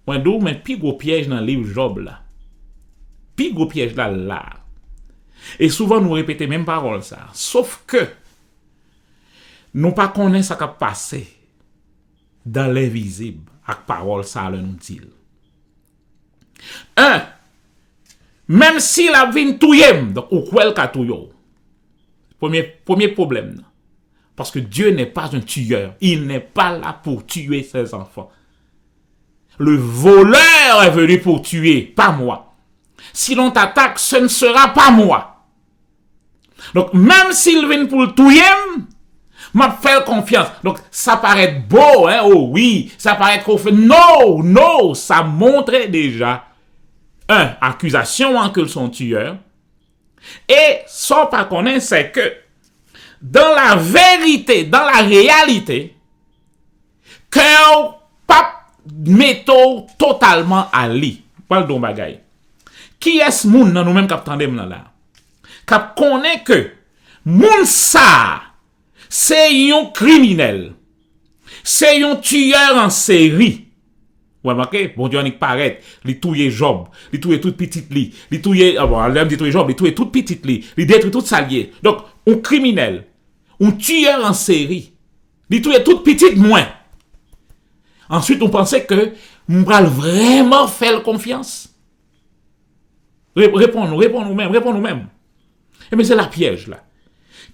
Moi, d'où, mais plus gros piège dans le livre Job là. Plus gros piège là. Et souvent, nous répétons même parole ça. Sauf que, nous pas connaissons ce qui a passé dans l'invisible avec parole ça le nous dit. Même si la vie touye, donc ou quoi ka touyo. Premier problème. Parce que Dieu n'est pas un tueur, il n'est pas là pour tuer ses enfants. Le voleur est venu pour tuer, pas moi. Si l'on t'attaque, ce ne sera pas moi. Donc même s'il vient pour le tuer, m'a fait confiance. Donc, ça paraît beau, hein? Oh oui, ça paraît trop fait. Non, ça montrait déjà, accusation en que son tueur. Et, sans pas connaître, c'est que, dans la vérité, dans la réalité, qu'on pas metto totalement à lui. Parle d'un bagay. Qui est-ce moun nan nous-mêmes k'ap tande là? K'ap connaît que, moun sa, c'est un criminel. C'est un tueur en série. Vous remarquez? Bon Dieu, on y paraît. Il touye Job. Il touye toute petite li. Il touye, l'homme dit touye Job. Il touye toute petite li. Il détruit tout salier. Donc, un criminel. Un tueur en série. Il touye toute petite moins. Ensuite, on pensait que, on va vraiment faire confiance. Réponds-nous même. Et mais c'est la piège, là.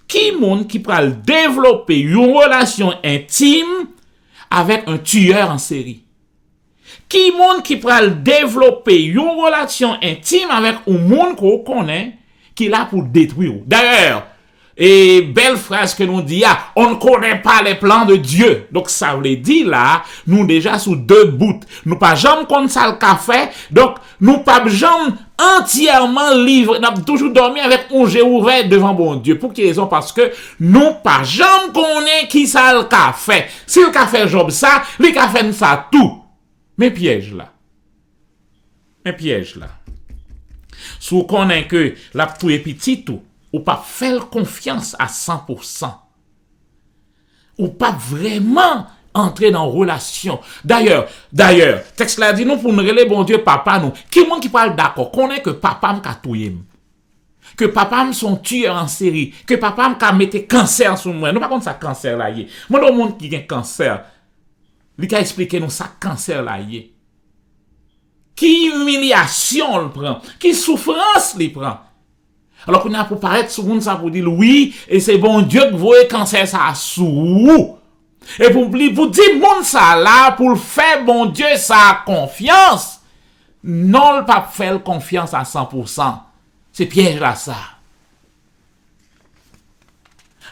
Qui monde qui peut développer une relation intime avec un tueur en série? Qui monde qui peut développer une relation intime avec un monde qu'on connaît qui est là pour détruire? D'ailleurs, et belle phrase que nous dit, on ne connaît pas les plans de Dieu. Donc ça veut dire là, nous déjà sous deux bouts. Nous pas jamais comme ça le café, donc nous pas jamais entièrement livré, nous avons toujours dormi avec un jeu ouvert devant bon Dieu. Pour quelle raison? Parce que nous pas jamais connaît qui ça le café. Si le café job ça, le café ça tout. Mais piège là. Si vous connaissez que la tout est petit tout, ou pas faire confiance à 100%. Ou pas vraiment entrer dans relation. D'ailleurs, texte là dit nous pour nous relayer bon Dieu papa nous. Qui monde qui parle d'accord connaît que papa m'a touyer. Que papa me son tueur en série, que papa m'a mettre cancer sur moi. Nous pas contre ça cancer là yé. Moi le monde qui a cancer, lui a expliqué nous ça cancer là yé. Qui humiliation le prend, qui souffrance le prend. Alors qu'on a pour paraître sur monde ça pour dire oui et c'est bon Dieu que vous voyez cancer ça sous. Et pour dire monde ça là pour faire bon Dieu ça confiance. Non, le pas faire confiance à 100%. C'est piège là ça.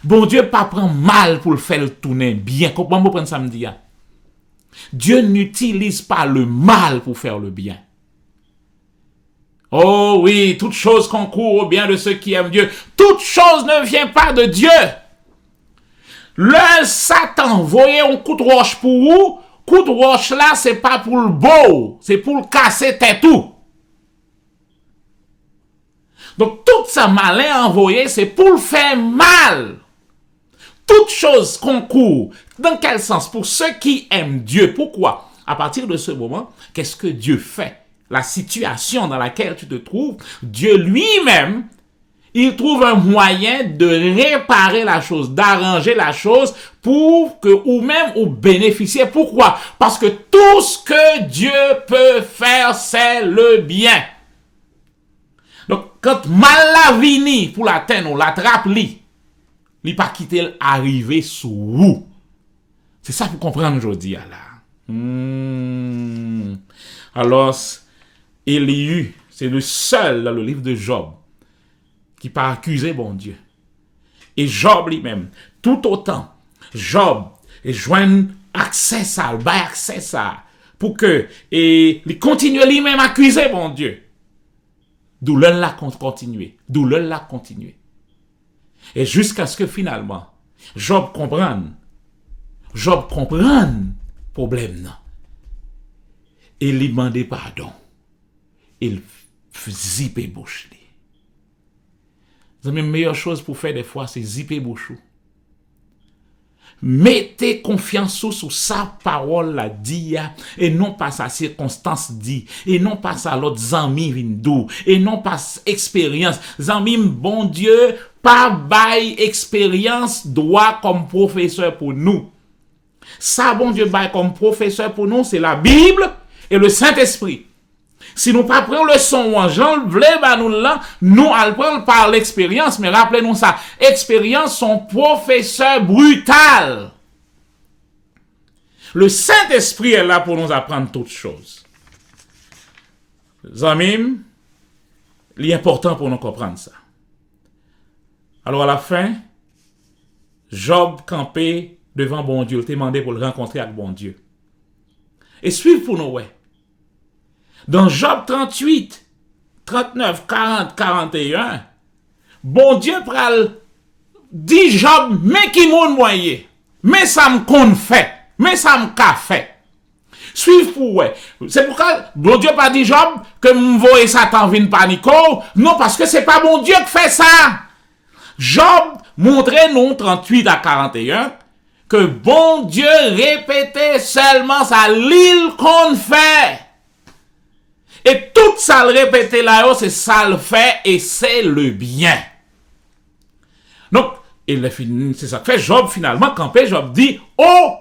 Bon Dieu pas prend mal pour le faire tourner bien. Comment vous prenez ça me dire? Dieu n'utilise pas le mal pour faire le bien. Oh oui, toute chose concourt au bien de ceux qui aiment Dieu. Toute chose ne vient pas de Dieu. Le Satan voyait un coup de roche pour vous. Coup de roche là, c'est pas pour le beau, c'est pour le casser tête tout. Donc tout ça malin envoyé, c'est pour le faire mal. Toute chose concourt. Dans quel sens? Pour ceux qui aiment Dieu. Pourquoi? À partir de ce moment, qu'est-ce que Dieu fait? La situation dans laquelle tu te trouves, Dieu lui-même, il trouve un moyen de réparer la chose, d'arranger la chose pour que ou même ou bénéficier. Pourquoi? Parce que tout ce que Dieu peut faire, c'est le bien. Donc, quand mal la vini pour l'atteindre, la trappe li pas quitter arriver sous vous. C'est ça pour comprendre aujourd'hui là. Alors, Élie, c'est le seul dans le livre de Job qui pas accusé bon Dieu. Et Job lui-même, tout autant, Job joigne accès ça, accès ça, pour que il continue lui-même à accuser bon Dieu. D'où l'un l'a continué. Et jusqu'à ce que finalement, Job comprenne problème non. Et lui demander pardon. Il zippe bouche. La meilleure chose pour faire des fois, c'est zipper bouche. Mettez confiance sur sa parole la dit et non pas sa circonstance dit et non pas sa l'autre zami vindou et non pas expérience. Zami bon Dieu pas bail expérience droit comme professeur pour nous. Ça bon Dieu bail comme professeur pour nous, c'est la Bible et le Saint-Esprit. Si nous pas prenons le son en Jean nous allons par l'expérience, mais rappelez-nous ça, expérience son professeur brutal. Le Saint-Esprit est là pour nous apprendre toutes choses. Zamim, il est important pour nous comprendre ça. Alors à la fin, Job campé devant bon Dieu, il t'a demandé pour le rencontrer avec bon Dieu. Et suivre pour nous, ouais. Dans Job 38, 39, 40, 41, bon Dieu pral dit Job, mais qui moun moyen, mais ça me kon fait, mais ça me ka fait. Suivre pour ouais. C'est pourquoi bon Dieu pas dit Job que m'voye Satan vin panico, non parce que c'est pas bon Dieu qui fait ça. Job montrait nous 38 à 41 que bon Dieu répétait seulement ça l'île qu'on fait. Et tout ça le répéter là, c'est ça le fait et c'est le bien. Donc, c'est ça que fait Job finalement, quand Job dit, oh,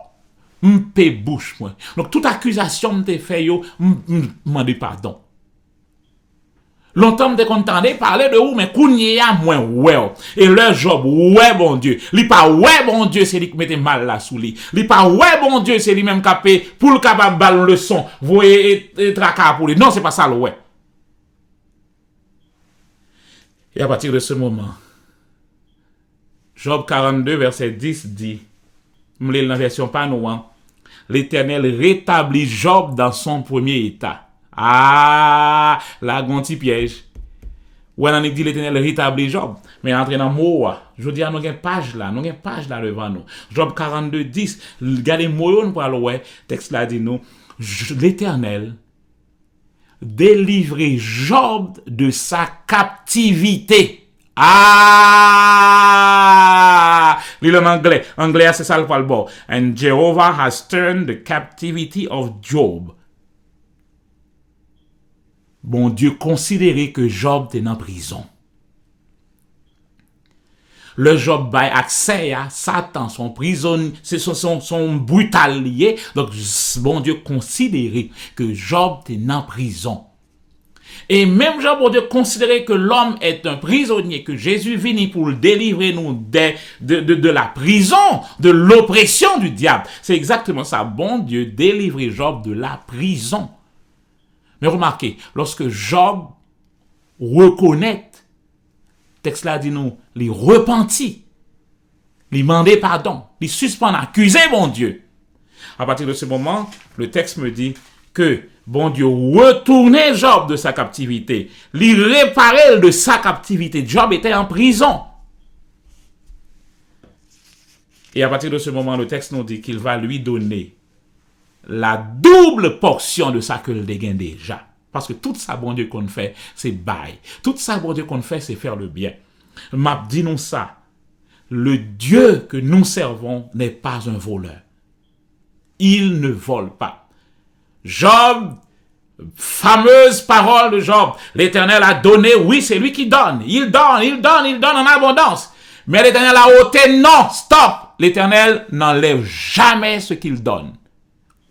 m'pe bouche moi. Donc, toute accusation m'te fait yo, m'demande pardon. Longtemps m'te contendé parler de ou, mais kounye ya moins ouais. Et le Job, ouais bon Dieu. Li pas ouais bon Dieu, c'est lui qui mette mal là sous lui. Li pas ouais bon Dieu, c'est lui même capé pour le capable bal leçon. Voyez et tracas pour lui. Non, c'est pas ça le ouais. Et à partir de ce moment, Job 42 verset 10 dit, m'lé dans la version panouan, l'Éternel rétablit Job dans son premier état. Ah, la gonti piège. Ou on dit l'Éternel rétablit Job. Mais entre dans mot, je dis à nous une page là devant nous. Job 42 10, regardez moyon pour aller texte là dit nous l'Éternel délivrer Job de sa captivité. Ah, l'île en anglais c'est ça le parle bon. And Jehovah has turned the captivity of Job. Bon Dieu considérait que Job était en prison. Le Job bail accès à Satan, son prisonnier, c'est son brutal lié. Donc, bon Dieu considérait que Job était en prison. Et même Job, bon Dieu considérait que l'homme est un prisonnier, que Jésus vient pour le délivrer nous de la prison, de l'oppression du diable. C'est exactement ça. Bon Dieu délivrait Job de la prison. Mais remarquez, lorsque Job reconnaît, texte là dit nous, il repentit, il demandait pardon, il suspend, accusé mon Dieu. À partir de ce moment, le texte me dit que bon Dieu retournait Job de sa captivité, il réparait de sa captivité. Job était en prison. Et à partir de ce moment, le texte nous dit qu'il va lui donner la double portion de ça que le dégaine déjà. Parce que tout ça, bon Dieu, qu'on fait, c'est bail. Tout ça, bon Dieu, qu'on fait, c'est faire le bien. M'a dit nous ça. Le Dieu que nous servons n'est pas un voleur. Il ne vole pas. Job, fameuse parole de Job. L'Éternel a donné, oui, c'est lui qui donne. Il donne en abondance. Mais l'Éternel a ôté, non, stop. L'Éternel n'enlève jamais ce qu'il donne.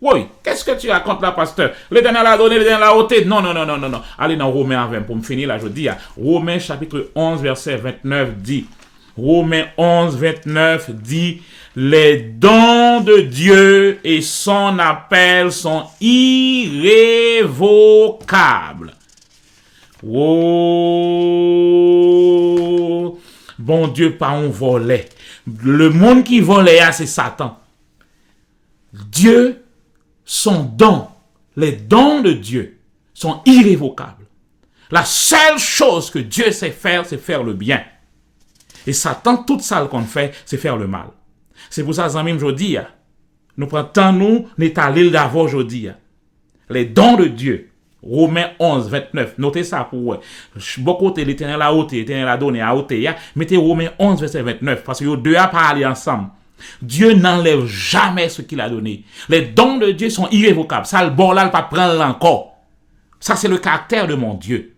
Oui, qu'est-ce que tu racontes là, pasteur? L'Éternel a donné, l'Éternel a ôté. Non. Allez dans Romains 20 pour me finir là, je dis. Romains chapitre 11, verset 29 dit. Romains 11, 29 dit, les dons de Dieu et son appel sont irrévocables. Oh, bon Dieu, pas on volait. Le monde qui volait, c'est Satan. Dieu, son don, les dons de Dieu sont irrévocables. La seule chose que Dieu sait faire, c'est faire le bien. Et Satan, tout ça qu'on fait, c'est faire le mal. C'est pour ça, amis, aujourd'hui, nous prenons nous n'étaler d'avant aujourd'hui. Les dons de Dieu. Romains 11, 29. Notez ça pour vous. Beaucoup de l'Éternel a ôté, l'Éternel a donné, a ôté. Mettez Romains 11, verset 29. Parce que les deux a parlé ensemble. Dieu n'enlève jamais ce qu'il a donné. Les dons de Dieu sont irrévocables. Ça, le bon là, il ne pas prendre encore. Ça, c'est le caractère de mon Dieu.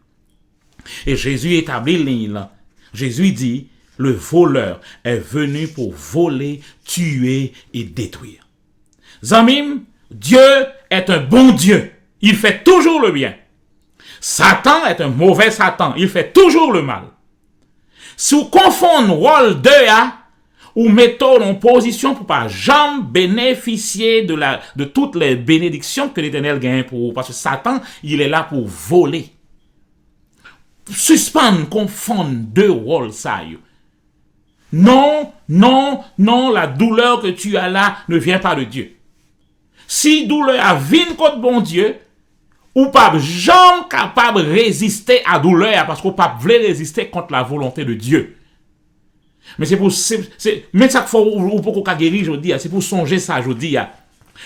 Et Jésus établit l'île. Jésus dit, le voleur est venu pour voler, tuer et détruire. Zamim, Dieu est un bon Dieu. Il fait toujours le bien. Satan est un mauvais Satan. Il fait toujours le mal. Si vous confondez rôle de A, ou mettons en position pour pas jamais bénéficier de toutes les bénédictions que l'Éternel gagne pour vous. Parce que Satan, il est là pour voler. Suspendre, confondre deux rôles, ça y est. Non, la douleur que tu as là ne vient pas de Dieu. Si douleur a vient contre bon Dieu, ou pas jamais capable de résister à douleur parce qu'on pas voulait résister contre la volonté de Dieu. Mais c'est pour mais ça faut ou pour qu'on guérir aujourd'hui, c'est pour songer ça aujourd'hui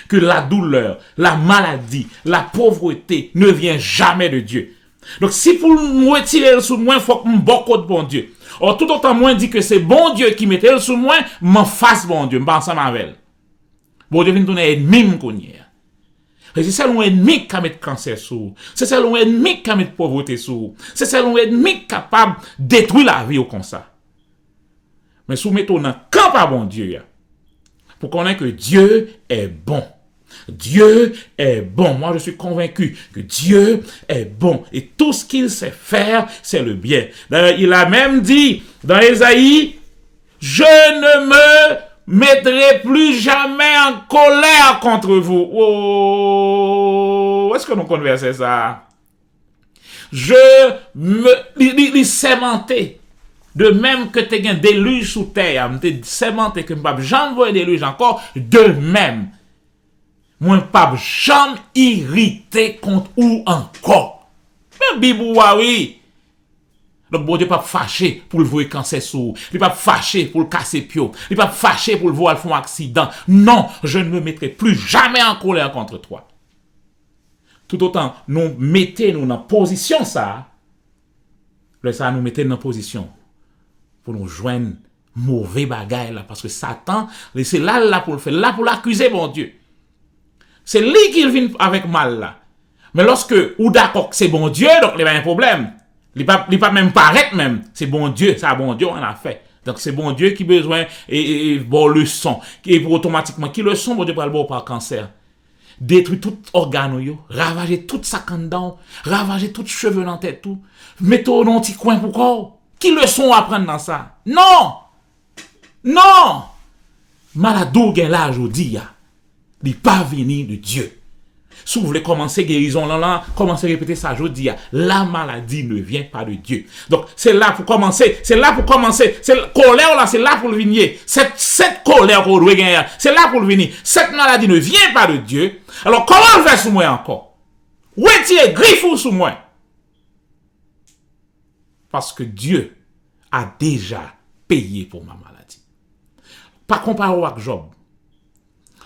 que la douleur, la maladie, la pauvreté ne vient jamais de Dieu. Donc si pour me retirer le sous moi, faut que me beaucoup de bon Dieu. Or tout autant moi dit que c'est bon Dieu qui mettait le sous moi, m'en fasse bon Dieu, m'en ensemble avec. Bon Dieu vient donner ennemi connait. C'est ça l'ennemi qui a mis cancer sous. C'est ça l'ennemi qui a mis pauvreté sous. C'est ça l'ennemi capable de détruire la vie au comme ça. Mais soumettons dans camp à bon Dieu. Pour connaître que Dieu est bon. Dieu est bon. Moi, je suis convaincu que Dieu est bon. Et tout ce qu'il sait faire, c'est le bien. D'ailleurs, il a même dit dans Ésaïe, je ne me mettrai plus jamais en colère contre vous. Oh, est-ce que nous connaissons ça? Il sémenté. De même que tu as un déluge sous terre, tu sémenté que je ne jamais voir un déluge encore, de même. Moi, je ne pas jamais irrité contre ou encore. Même Bibou, oui. Donc, bon Dieu pas fâché pour le voir cancer sous. Il pas fâché pour le casser pio. Il pas fâché pour le voir faire un accident. Non, je ne me mettrai plus jamais en colère contre toi. Tout autant, nous mettons dans position ça. Ça nous mettons dans position pour nous joindre mauvais bagaille là. Parce que Satan, c'est là pour le faire. Là pour l'accuser, bon Dieu. C'est lui qui vient avec mal là. Mais lorsque, ou d'accord que c'est bon Dieu, donc il y a un problème. Il ne pas même paraître même. C'est bon Dieu, ça bon Dieu on a fait. Donc c'est bon Dieu qui besoin et bon le son. Et automatiquement, qui le son, bon Dieu pour le bon par cancer. Détruire tout organe, ravager tout sa candan, ravager tout cheveux dans tête tout. Mettons dans un petit coin pour quoi? Qui le son à prendre dans ça? Non! Non! Maladou gen là aujourd'hui, il pas venir de Dieu. Si vous voulez commencer guérison là, commencez à répéter ça aujourd'hui. La maladie ne vient pas de Dieu. Donc c'est là pour commencer, c'est la colère là, c'est là pour le venir. Cette colère qu'on doit gagner, c'est là pour le venir. Cette maladie ne vient pas de Dieu. Alors comment le faire sous moi encore? Retirez griffou sous moi. Parce que Dieu a déjà payé pour ma maladie. Pas comparé avec Job.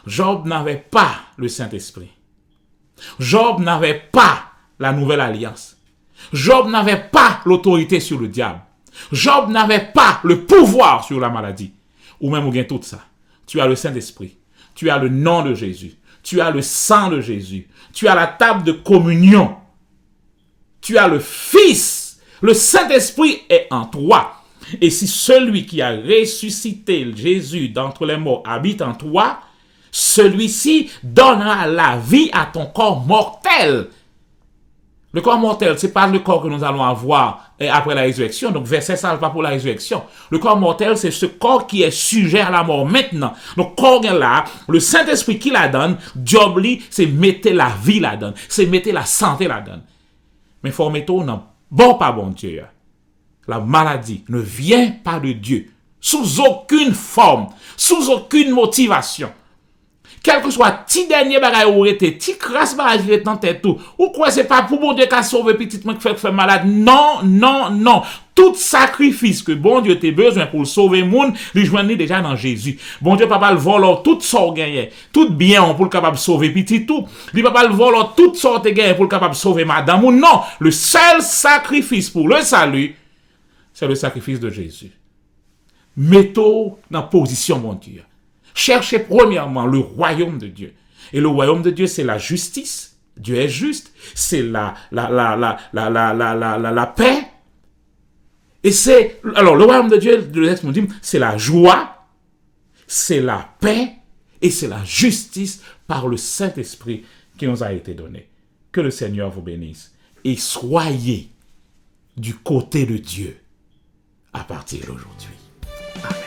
Job n'avait pas le Saint-Esprit. Job n'avait pas la nouvelle alliance. Job n'avait pas l'autorité sur le diable. Job n'avait pas le pouvoir sur la maladie. Ou même, ou bien tout ça. Tu as le Saint-Esprit. Tu as le nom de Jésus. Tu as le sang de Jésus. Tu as la table de communion. Tu as le Fils. Le Saint-Esprit est en toi. Et si celui qui a ressuscité Jésus d'entre les morts habite en toi, celui-ci donnera la vie à ton corps mortel. Le corps mortel, c'est pas le corps que nous allons avoir après la résurrection. Donc, verset ça, pas pour la résurrection. Le corps mortel, c'est ce corps qui est sujet à la mort maintenant. Donc, corps là, le Saint-Esprit qui la donne, job li, c'est mettre la vie la donne. C'est mettre la santé la donne. Mais faut mettre non, bon pas bon Dieu. La maladie ne vient pas de Dieu. Sous aucune forme, sous aucune motivation. Quel que soit ti dernier bagay ou rete, ti crasse bagay dans tête tout. Ou quoi c'est pas pour bon Dieu qui a sauvé petit moi qui fait malade. Non, non, non. Tout sacrifice que bon Dieu t'a besoin pour sauver monde, lui joindre déjà dans Jésus. Bon Dieu papa le voler tout sort gagné, tout bien pour le capable sauver petit tout. Lui papa le voler tout sort gagné pour le capable sauver madame ou non. Le seul sacrifice pour le salut, c'est le sacrifice de Jésus. Mettons dans position mon Dieu. Cherchez premièrement le royaume de Dieu. Et le royaume de Dieu, c'est la justice. Dieu est juste. C'est la paix. Et c'est, alors, le royaume de Dieu, le texte nous dit, c'est la joie, c'est la paix, et c'est la justice par le Saint-Esprit qui nous a été donné. Que le Seigneur vous bénisse. Et soyez du côté de Dieu à partir d'aujourd'hui. Amen.